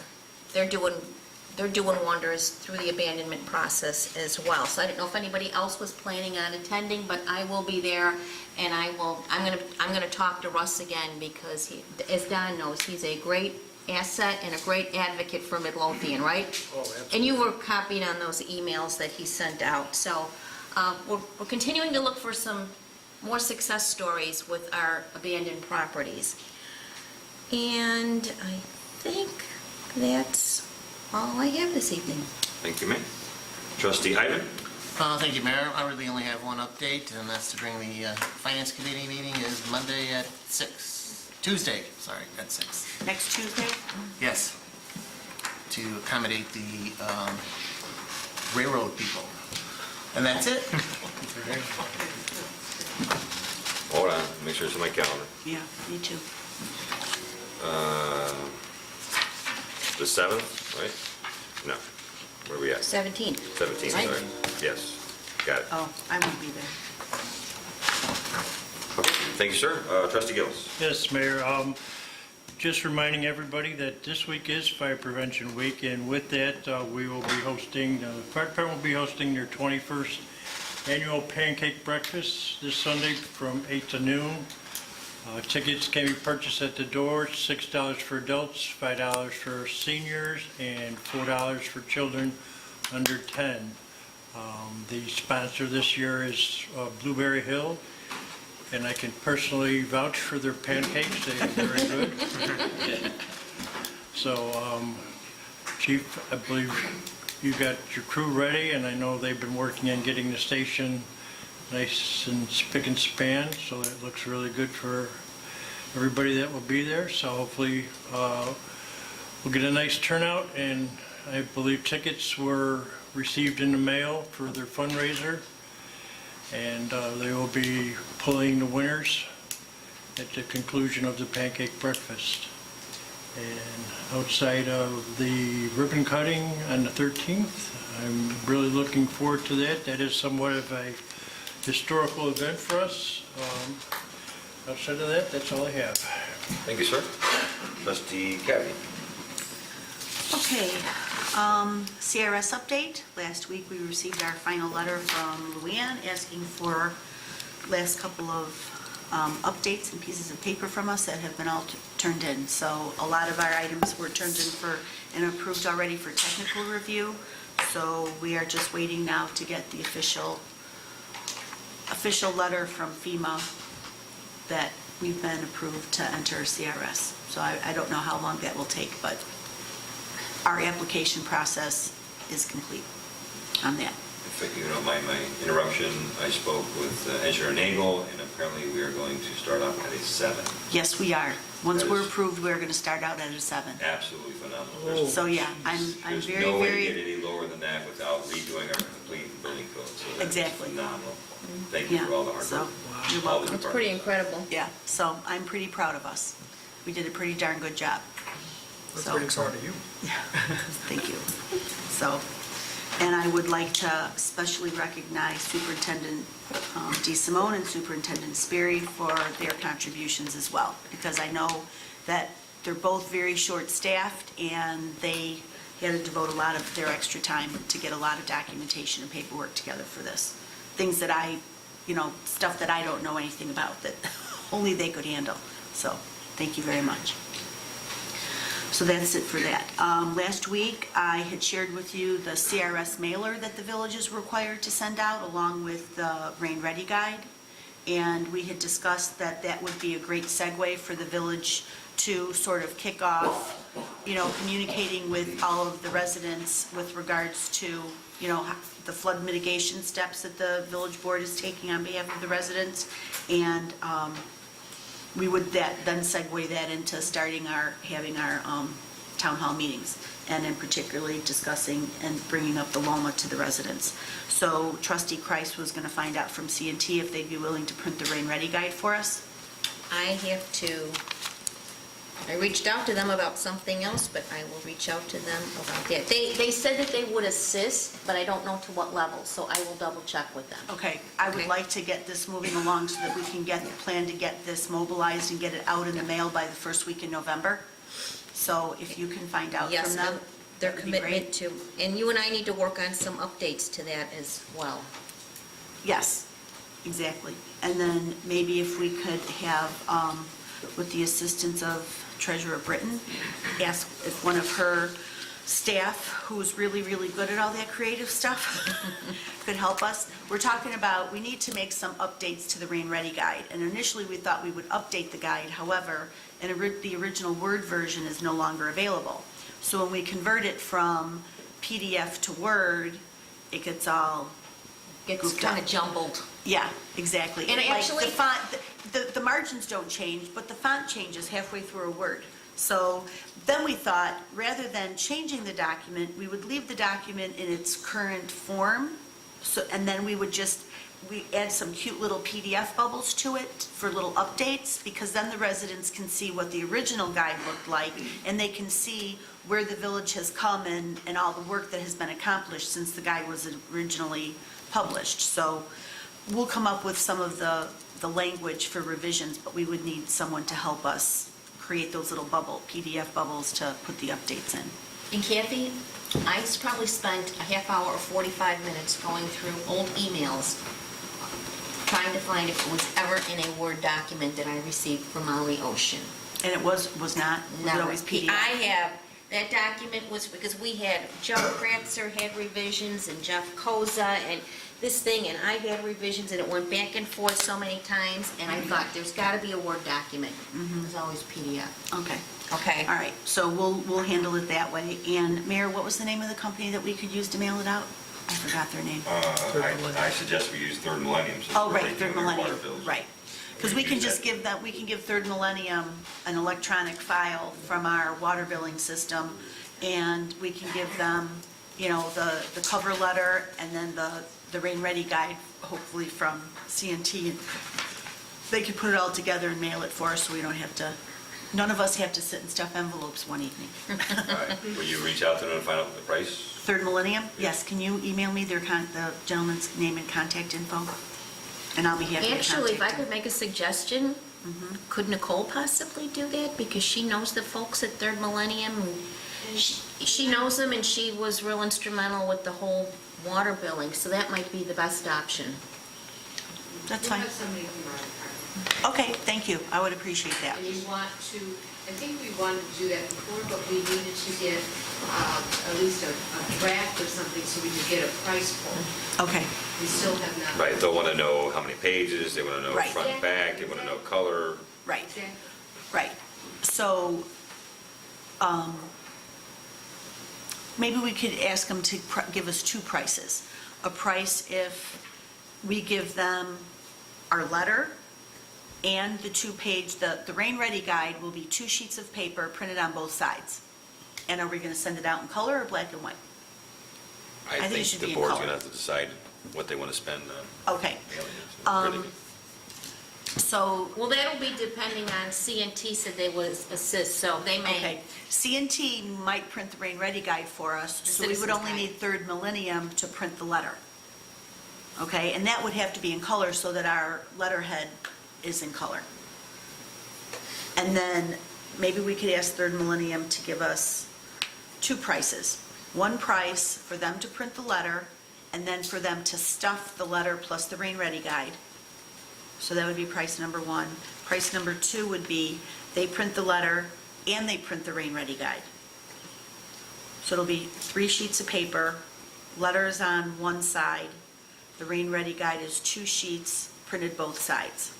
doing wonders through the abandonment process as well. So I don't know if anybody else was planning on attending, but I will be there, and I'm going to talk to Russ again, because as Don knows, he's a great asset and a great advocate for Midlothian, right? Oh, absolutely. And you were copied on those emails that he sent out. So we're continuing to look for some more success stories with our abandoned properties. And I think that's all I have this evening. Thank you, ma'am. Trustee Hyden? Thank you, Mayor. I really only have one update, and that's to bring the Finance Committee meeting is Monday at 6. Tuesday, sorry, at 6. Next Tuesday? Yes, to accommodate the railroad people. And that's it. Hold on, make sure it's on my calendar. Yeah, me too. The 7th, right? No. Where are we at? 17. 17th, Right. sorry. Yes, got it. Oh, I won't be there. Okay, thank you, sir. Trustee Gills? Yes, Mayor. Just reminding everybody that this week is Fire Prevention Week, and with that, we will be hosting, the Fire Department will be hosting their 21st annual pancake breakfast this Sunday from 8 to noon. Tickets can be purchased at the door, $6 for adults, $5 for seniors, and $4 for children under 10. The sponsor this year is Blueberry Hill, and I can personally vouch for their pancakes. They're very good. So, Chief, I believe you got your crew ready, and I know they've been working on getting the station nice and spick and span, so it looks really good for everybody that will be there. So hopefully we'll get a nice turnout, and I believe tickets were received in the mail for their fundraiser, and they will be pulling the winners at the conclusion of the pancake breakfast. And outside of the ribbon cutting on the 13th, I'm really looking forward to that. That is somewhat of a historical event for us. Outside of that, that's all I have. Thank you, sir. Trustee Cabby. Okay, CRS update. Last week, we received our final letter from Luann asking for last couple of updates and pieces of paper from us that have been all turned in. So a lot of our items were turned in for and approved already for technical review. So we are just waiting now to get the official letter from FEMA that we've been approved to enter CRS. So I don't know how long that will take, but our application process is complete on that. If you don't mind my interruption, I spoke with Engineer Nagel, and apparently we are going to start off at a 7. Yes, we are. Once That we're is- approved, we're going to start out at a 7. Absolutely phenomenal. There's- So yeah, I'm There's very, no way to get very, any lower than that without redoing our complete building code. So that's Exactly. phenomenal. Thank you yeah. for all the hard So work. you're All the welcome. It's pretty departments. incredible. Yeah, so I'm pretty proud of us. We did a pretty darn good job. We're So- pretty proud of you. Thank you. So, and I would like to especially recognize Superintendent DeSimone and Superintendent Sperry for their contributions as well, because I know that they're both very short-staffed, and they had to devote a lot of their extra time to get a lot of documentation and paperwork together for this. Things that stuff that I don't know anything about, that only they could handle. So, thank you very much. So that's it for that. Last week, I had shared with you the CRS mailer that the village is required to send out, along with the Rain Ready Guide. And we had discussed that that would be a great segue for the village to sort of kick off, communicating with all of the residents with regards to, the flood mitigation steps that the village board is taking on behalf of the residents. And we would then segue that into having our town hall meetings, and then particularly discussing and bringing up the LOMA to the residents. So Trustee Kreis was going to find out from C&T if they'd be willing to print the Rain Ready Guide for us. I reached out to them about something else, but I will reach out to them about that. They said that they would assist, but I don't know to what level, so I will double check with them. Okay, I would Okay. like to get this moving along so that we can plan to get this mobilized and get it out in the mail by the first week in November. So if you can find out Yes, from them, their that would be commitment great. to, and you and I need to work on some updates to that as well. Yes, exactly. And then maybe if we could have, with the assistance of Treasurer Britton, ask if one of her staff, who's really, really good at all that creative stuff, could help us. We're talking about, we need to make some updates to the Rain Ready Guide. And initially, we thought we would update the guide. However, the original Word version is no longer available. So when we convert it from PDF to Word, it gets all It's goofed kind up. of jumbled. Yeah, exactly. And Like, actually- the font, the margins don't change, but the font changes halfway through a word. So then we thought, rather than changing the document, we would leave the document in its current form. So, and then we add some cute little PDF bubbles to it for little updates, because then the residents can see what the original guide looked like, and they can see where the village has come and all the work that has been accomplished since the guide was originally published. So we'll come up with some of the language for revisions, but we would need someone to help us create those little PDF bubbles to put the updates in. And Kathy, I probably spent a half hour or 45 minutes going through old emails, trying to find if it was ever in a Word document that I received from Maui Ocean. And it was not? Was it Never. always PDF? I have, that document was because we had, Joe Kratzer had revisions and Jeff Koza and this thing, and I had revisions, and it went back and forth so many times, and I thought, there's gotta be a Word document. It was always PDF. Okay. Okay. All right, so we'll handle it that way. And Mayor, what was the name of the company that we could use to mail it out? I forgot their name. I suggest we use Third Millennium. since Oh, we're right, taking Third their water Millennium, bills. right. Because we can just give that, we can give Third Millennium an electronic file from our water billing system, and we can give them, you know, the cover letter, and then the Rain Ready Guide, hopefully from CNT. They can put it all together and mail it for us, so we don't have to, none of us have to sit and stuff envelopes one evening. All right. Will you reach out to them and find out the price? Third Millennium, yes, can you email me the gentleman's name and contact info? And I'll be happy to contact Actually, if I him. could make a suggestion, could Nicole possibly do that? Because she knows the folks at Third Millennium. And she knows them, and she was real instrumental with the whole water billing, so that might be the best option. That's You fine. have somebody from our department. Okay, thank you, I would appreciate that. And you want to, I think we wanted to do that before, but we needed to get at least a draft or something so we could get a price point. Okay, We still have not. Right, they'll want to know how many pages, they want to know Right. front and back, they want to know color. right, Exactly. right. So, maybe we could ask them to give us two prices. A price if we give them our letter and the two-page, the Rain Ready Guide will be 2 sheets of paper printed on both sides. And are we going to send it out in color or black and white? I think it think should the be in board's color. going to have to decide what they want to spend on Okay, mailing it. so, Well, that'll be depending on CNT said they would assist, so they may. okay. CNT might print the Rain Ready Guide for us, The so we would citizen's only guide. need Third Millennium to print the letter. Okay, and that would have to be in color so that our letterhead is in color. And then maybe we could ask Third Millennium to give us two prices. One price for them to print the letter, and then for them to stuff the letter plus the Rain Ready Guide. So that would be price number one. Price number two would be they print the letter and they print the Rain Ready Guide. So it'll be 3 sheets of paper, letters on one side, the Rain Ready Guide is 2 sheets, printed both sides.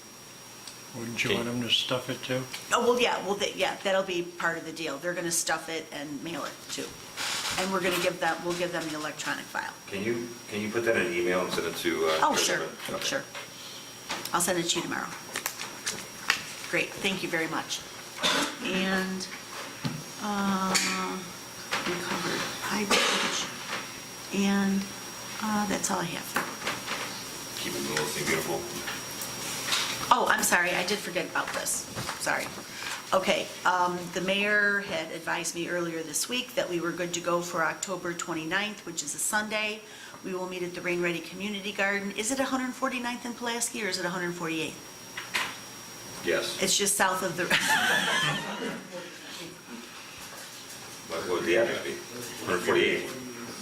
Wouldn't you want them to stuff it too? Oh, yeah, that'll be part of the deal. They're gonna stuff it and mail it too. And we'll give them the electronic file. Can you put that in an email and send it to? Oh, sure, Okay. sure. I'll send it to you tomorrow. Great, thank you very much. And, we covered high voltage, and, that's all I have. Keep it Midlothian beautiful. Oh, I'm sorry, I did forget about this, sorry. Okay, the mayor had advised me earlier this week that we were good to go for October 29th, which is a Sunday. We will meet at the Rain Ready Community Garden. Is it 149th in Pulaski, or is it 148th? Yes. It's just south of the, What would the address be? 148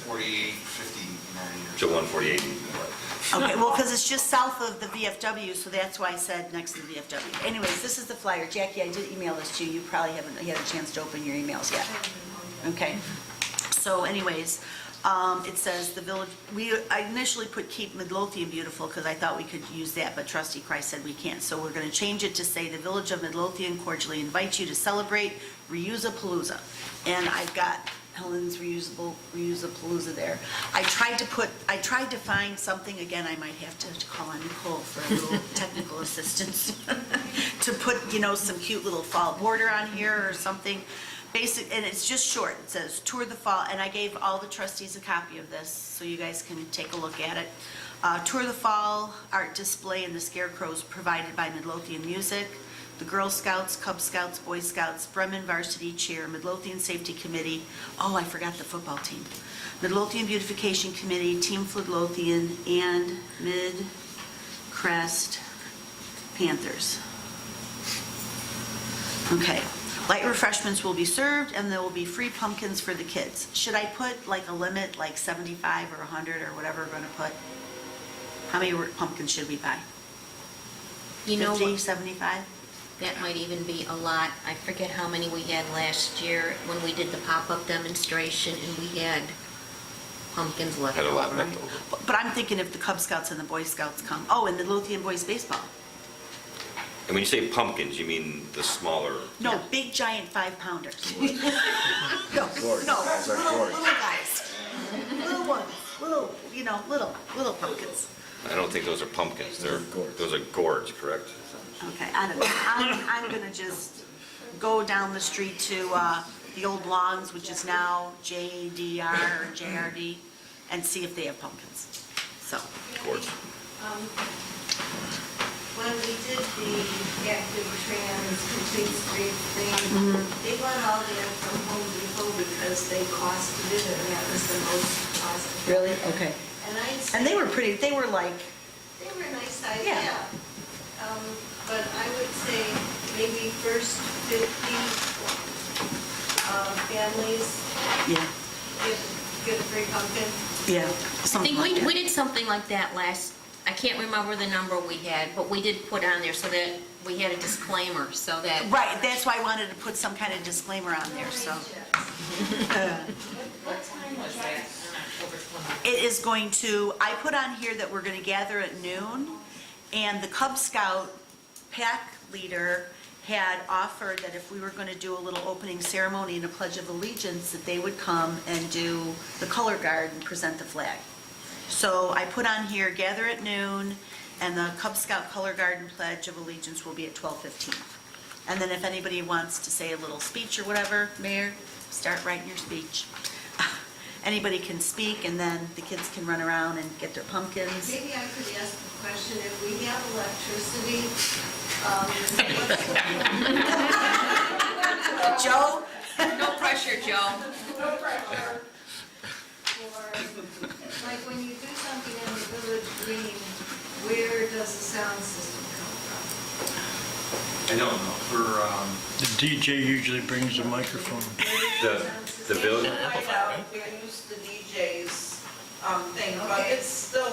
48, 59. to 148. okay, well, because it's just south of the VFW, so that's why I said next to the VFW. Anyways, this is the flyer. Jackie, I did email this to you. You probably haven't had a chance to open your emails yet. Okay. So anyways, it says the village, I initially put Keep Midlothian Beautiful because I thought we could use that, but trustee Christ said we can't. So we're going to change it to say the Village of Midlothian cordially invites you to celebrate Reuse-a-Palooza. And I've got Helen's Reuse-a-Palooza there. I tried to find something, again, I might have to call on Nicole for a little technical assistance, to put, some cute little fall border on here or something. Basic, and it's just short. It says Tour the Fall, and I gave all the trustees a copy of this, so you guys can take a look at it. Tour the Fall art display in the Scarecrows provided by Midlothian Music, the Girl Scouts, Cub Scouts, Boy Scouts, Bremen Varsity Cheer, Midlothian Safety Committee, oh, I forgot the football team, Midlothian Beautification Committee, Team Midlothian, and Mid-Crest Panthers. Okay. Light refreshments will be served, and there will be free pumpkins for the kids. Should I put like a limit, like 75 or 100 or whatever we're going to put? How many pumpkins should we buy? You know 50, what? 75? That might even be a lot. I forget how many we had last year when we did the pop-up demonstration and we had pumpkins left Had a lot over. left over. But I'm thinking if the Cub Scouts and the Boy Scouts come, oh, and the Midlothian Boys Baseball. And when you say pumpkins, you mean the smaller? No, big giant 5-pounders. No, little guys. Little ones, little pumpkins. I don't think those are pumpkins. Those are gourds, correct? Okay, I don't know. I'm gonna just go down the street to the old Longs, which is now JDR or JRD, and see if they have pumpkins. So, Gourds. When we did the active trans complete street thing, they bought all that from Home Depot because they costed it, and that was the most cost. really? Okay. And I'd say. And they were pretty, they were like, They were a nice size, Yeah. yeah. But I would say maybe first 50 families yeah, get a free pumpkin. yeah, I something think like that. we did something like that I can't remember the number we had, but we did put on there so that we had a disclaimer, so that. Right, that's why I wanted to put some kind of disclaimer on there, so. What time was that on October 20th? It is going to, I put on here that we're going to gather at noon, and the Cub Scout pack leader had offered that if we were going to do a little opening ceremony and a pledge of allegiance, that they would come and do the color guard and present the flag. So I put on here, gather at noon, and the Cub Scout color guard and pledge of allegiance will be at 12:15. And then if anybody wants to say a little speech or whatever, Mayor, start writing your speech. Anybody can speak, and then the kids can run around and get their pumpkins. Maybe I could ask a question, if we have electricity, Joe? No pressure, Joe. no pressure, for, like, when you do something in the village green, where does the sound system come from? I don't know, The DJ usually brings a microphone. The village, Right out, we use the DJ's thing, but it's still,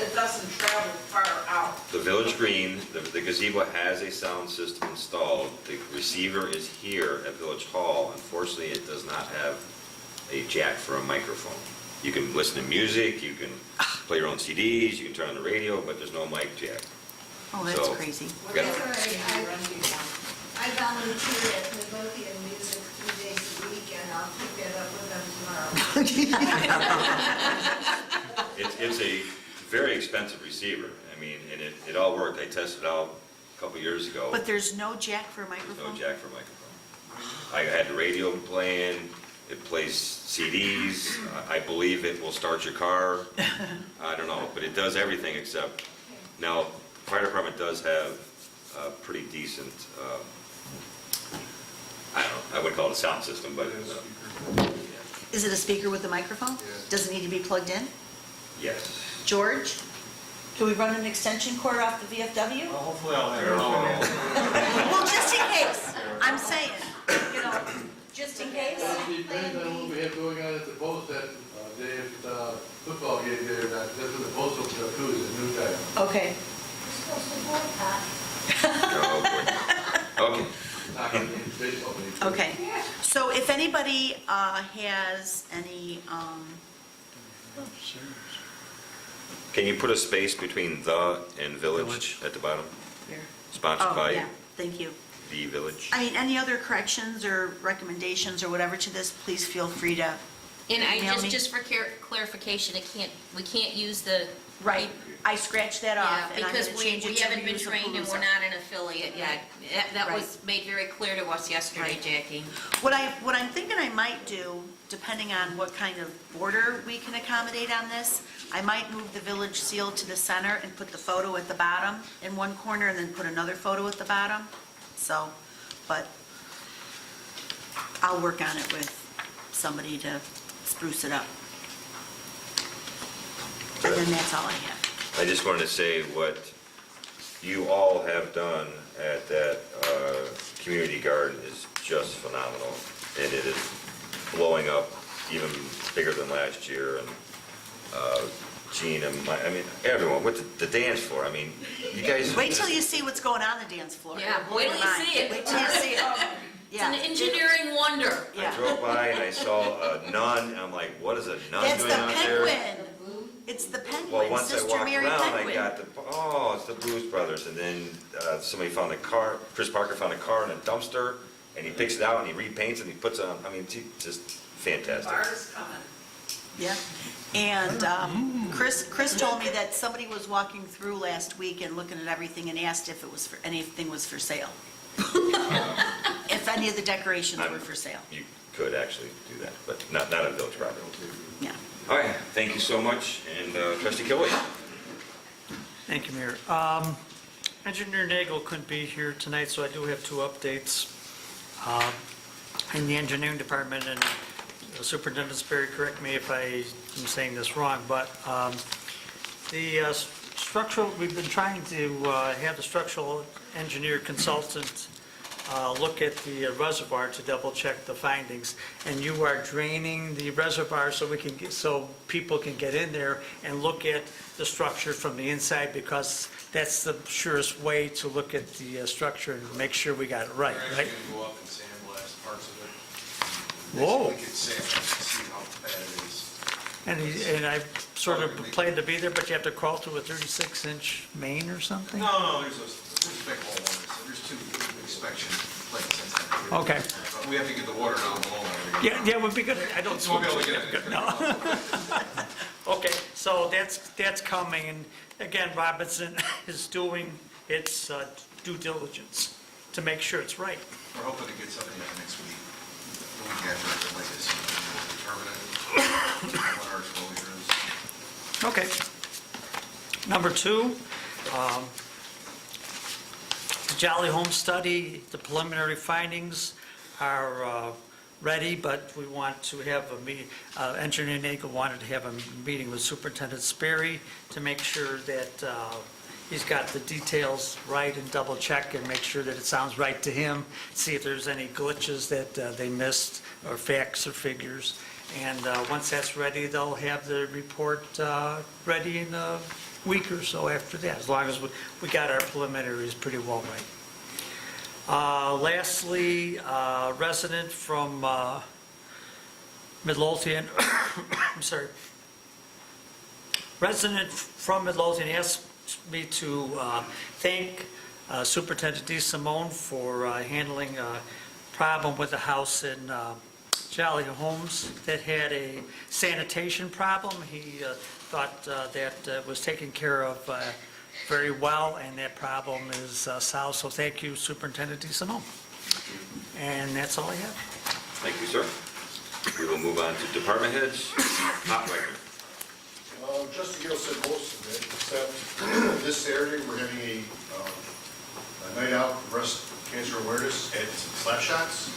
it doesn't travel far out. the Village Green, the gazebo has a sound system installed. The receiver is here at Village Hall. Unfortunately, it does not have a jack for a microphone. You can listen to music, you can play your own CDs, you can turn on the radio, but there's no mic jack. Oh, that's So- crazy. Well, that's all right. I volunteer at Midlothian Music 3 days a week, and I'll pick that up with them tomorrow. It's a very expensive receiver. I mean, and it all worked. I tested it out a couple years ago. But there's no jack for a There's microphone? no jack for a microphone. I had the radio playing, it plays CDs, I believe it will start your car. I don't know, but it does everything except, now, fire department does have a pretty decent, I don't know, I wouldn't call it a sound system, but, Is it a speaker with a microphone? Does it need to be plugged in? yes. George, do we run an extension cord off the VFW? hopefully I'll have it. Well, just in case, I'm saying, just in case. It depends on what we have going on at the post that day of the football game there, that's when the post opens up too, is a new time. Okay. You're supposed to boycott. Oh, boy. Okay. Not gonna be baseball game. Okay, so if anybody has any, Can you put a space between the and village at the bottom? here. Sponsored Oh, by yeah, thank you. the village? I mean, any other corrections or recommendations or whatever to this, please feel free to And email me. just for clarification, we can't use the. Right, I scratched that Yeah, off, and I'm because gonna we change it to haven't been reuse of trained and Palooza. we're not an affiliate yet. That Right. was made very clear to us yesterday, Right. Jackie. What I'm thinking I might do, depending on what kind of border we can accommodate on this, I might move the village seal to the center and put the photo at the bottom in one corner and then put another photo at the bottom. So, but I'll work on it with somebody to spruce it up. And then that's all I have. I just wanted to say what you all have done at that community garden is just phenomenal. And it is blowing up even bigger than last year. And Gene and I mean, everyone, with the dance floor, I mean, you guys. Wait till you see what's going on the dance floor. Yeah, wait till you see it. Wait till you see it. It's an engineering wonder. I drove by and I saw a nun, and I'm like, what is a nun It's the doing out there? penguin. It's the Well, penguin, once I Sister walked Mary around, I Penguin. got it's the Blues Brothers, and then somebody found a car, Chris Parker found a car in a dumpster, and he picks it out and he repaints it and he puts it on, I mean, just fantastic. Bars coming. Yeah. And Chris told me that somebody was walking through last week and looking at everything and asked if anything was for sale. If any of the decorations were for sale. You could actually do that, but not a village property. Yeah. All right, thank you so much, and Trustee Kilway. Thank you, Mayor. Engineer Nagel couldn't be here tonight, so I do have two updates. In the engineering department, and Superintendent Sperry, correct me if I am saying this wrong, but the structural, we've been trying to have the structural engineer consultant look at the reservoir to double check the findings, and you are draining the reservoir so so people can get in there and look at the structure from the inside, because that's the surest way to look at the structure and make sure we got it right, We're right? actually going to go up and sandblast parts of it. Whoa. We could see how bad it is. And I sort of planned to be there, but you have to crawl through a 36-inch main or something? No, there's a big hole in this. There's two inspection plates. Okay. But we have to get the water down below. Yeah, it would be good. I don't. You won't be able to get it. No. Okay, so that's coming, and again, Robinson is doing its due diligence to make sure it's right. We're hoping to get something in next week. The week after, like this, we'll determine what our exposure is. Okay. Number two, Jolly Home Study, the preliminary findings are ready, but we want to have a meeting, Engineer Nagel wanted to have a meeting with Superintendent Sperry to make sure that he's got the details right and double check and make sure that it sounds right to him, see if there's any glitches that they missed, or facts or figures. And once that's ready, they'll have the report ready in a week or so after that, as long as we got our preliminaries pretty well right. Lastly, resident from Midlothian, I'm sorry, resident from Midlothian asked me to thank Superintendent DeSimone for handling a problem with the house in Jolly Homes that had a sanitation problem. He thought that was taken care of very well, and that problem is solved. So thank you, Superintendent DeSimone. And that's all I have. Thank you, sir. We will move on to department heads. Hot record. Trustee Gill said most of it, except this Saturday, we're having a night out for breast cancer awareness at Slapshots.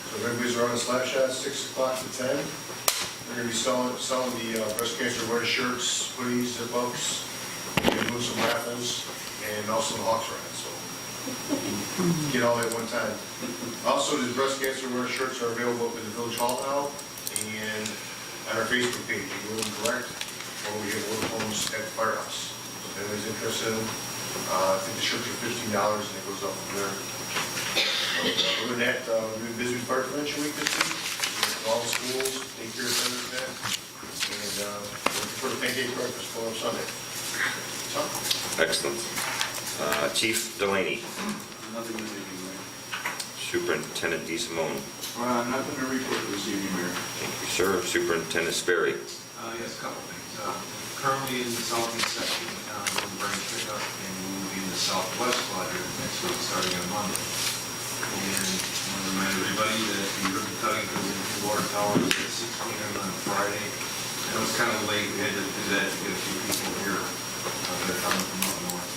So everybody's around at Slapshots, 6 o'clock to 10. We're going to be selling the breast cancer awareness shirts, hoodies, zip ups. We're going to do some raffles, and also the Hawks ride, so get all that at one time. Also, the breast cancer awareness shirts are available in the Village Hall now, and on our Facebook page, you can go and direct, or we have work homes at the firehouse. So if anybody's interested, I think the shirts are $15, and it goes up from there. Other than that, we've been busy with Fire Prevention Week this week, with all the schools, daycare centers, and looking for the pancake breakfast for Sunday. So, Excellent. Chief Delaney. Nothing this evening, Mayor. Superintendent DeSimone. Nothing to report this evening, Mayor. Thank you, sir. Superintendent Sperry. Yes, a couple things. Currently in the southeast section, we're bringing pickup, and we will be in the southwest quadrant next week, starting on Monday. And I want to remind everybody that the ribbon cutting for the new water tower is at 6 p.m. on Friday. I know it's kind of late, we had to do that to get a few people here that are coming from up north.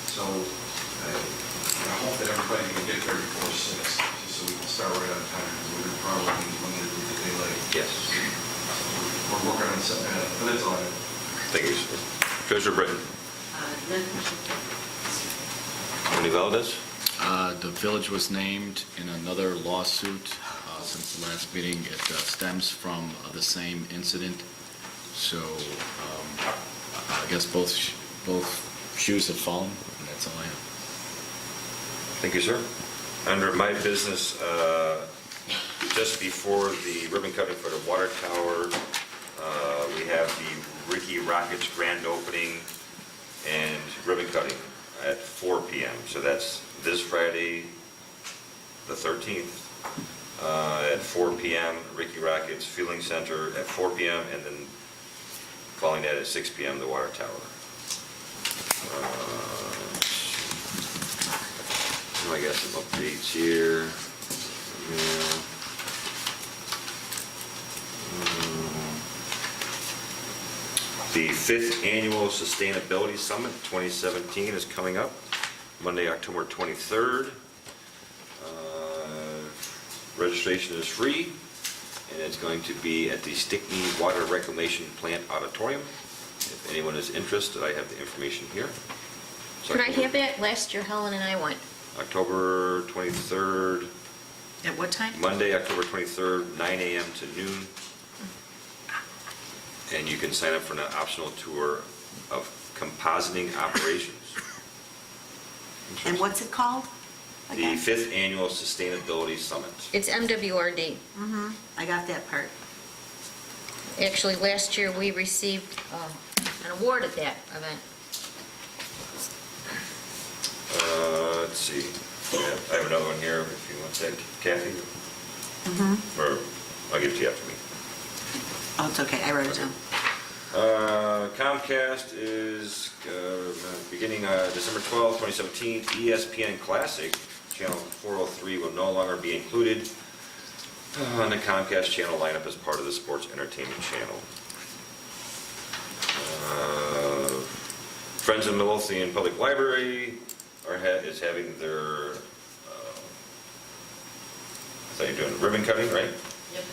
So I hope that everybody can get there before 6, just so we can start right on time, because we're probably limited with the daylight. Yes. We're working on setting that up, but that's all I have. Thank you, sir. Treasurer Britton. Tony Valdez. The village was named in another lawsuit since the last meeting. It stems from the same incident So I guess both shoes have fallen, and that's all I have. Thank you, sir. Under my business, just before the ribbon cutting for the water tower, we have the Ricky Rockets grand opening and ribbon cutting at 4 p.m. So that's this Friday, the 13th, at 4 p.m. Ricky Rockets Feeling Center at 4 p.m. and then following that at 6 p.m. the water tower. I got some updates here. Yeah. The 5th Annual Sustainability Summit 2017 is coming up Monday, October 23rd. Registration is free, and it's going to be at the Stickney Water Reclamation Plant Auditorium. If anyone is interested, I have the information here. So Could I have that? Last year Helen and I went. October 23rd, At what time? Monday, October 23rd, 9 a.m. to noon. And you can sign up for an optional tour of compositing operations. And what's it called? The Again? 5th Annual Sustainability Summit. It's MWRD. I got that part. Actually, last year we received an award at that event. Let's see. Yeah, I have another one here if you want that, Kathy. Or I'll give it to you after me. Oh, it's okay, I wrote it down. Comcast is beginning December 12, 2017, ESPN Classic, channel 403 will no longer be included on the Comcast channel lineup as part of the sports entertainment channel. Friends of Midlothian Public Library is having their, I thought you were doing ribbon cutting, right? Yep.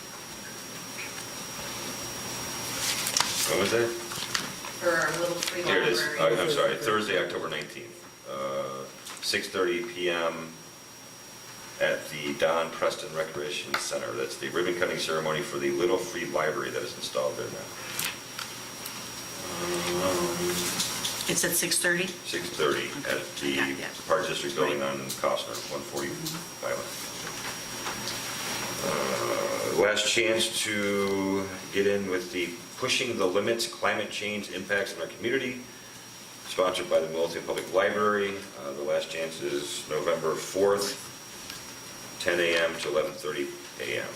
When was that? For our little free Here it is. library. I'm sorry, Thursday, October 19th, 6:30 p.m. at the Don Preston Recreation Center. That's the ribbon cutting ceremony for the Little Free Library that is installed there now. It's at 6:30? 6:30 at the Park District Building on Costner, 140 Island. Last chance to get in with the Pushing the Limits Climate Change Impacts on Our Community, sponsored by the Midlothian Public Library. The last chance is November 4th, 10 a.m. to 11:30 a.m.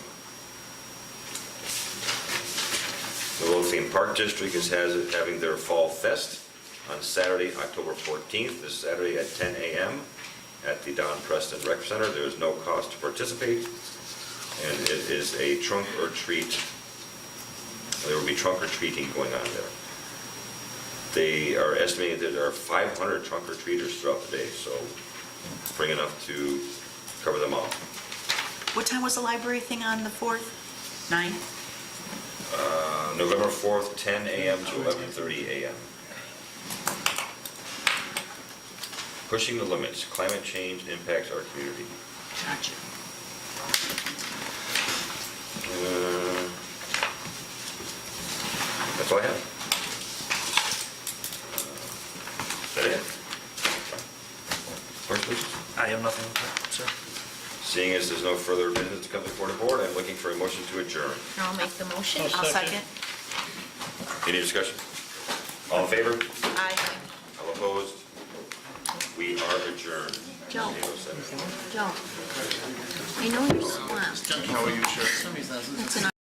The Midlothian Park District is having their Fall Fest on Saturday, October 14th, this Saturday at 10 a.m. at the Don Preston Rec Center. There is no cost to participate, and it is a trunk or treat. There will be trunk or treating going on there. They are estimating that there are 500 trunk or treaters throughout the day, so bring enough to cover them all. What time was the library thing on the 4th? 9? November 4th, 10 a.m. to 11:30 a.m. Pushing the Limits, Climate Change Impacts Our Community. Gotcha. That's all I have. Is that it? Clerk, please. I have nothing, sir. Seeing as there's no further business to come before the board, I'm looking for a motion to adjourn. I'll make the motion. I'll second. Any discussion? All in favor? Aye. All opposed? We are adjourned. Joe. 8:07. Joe, I know you're swamped. How are you, sir? It's an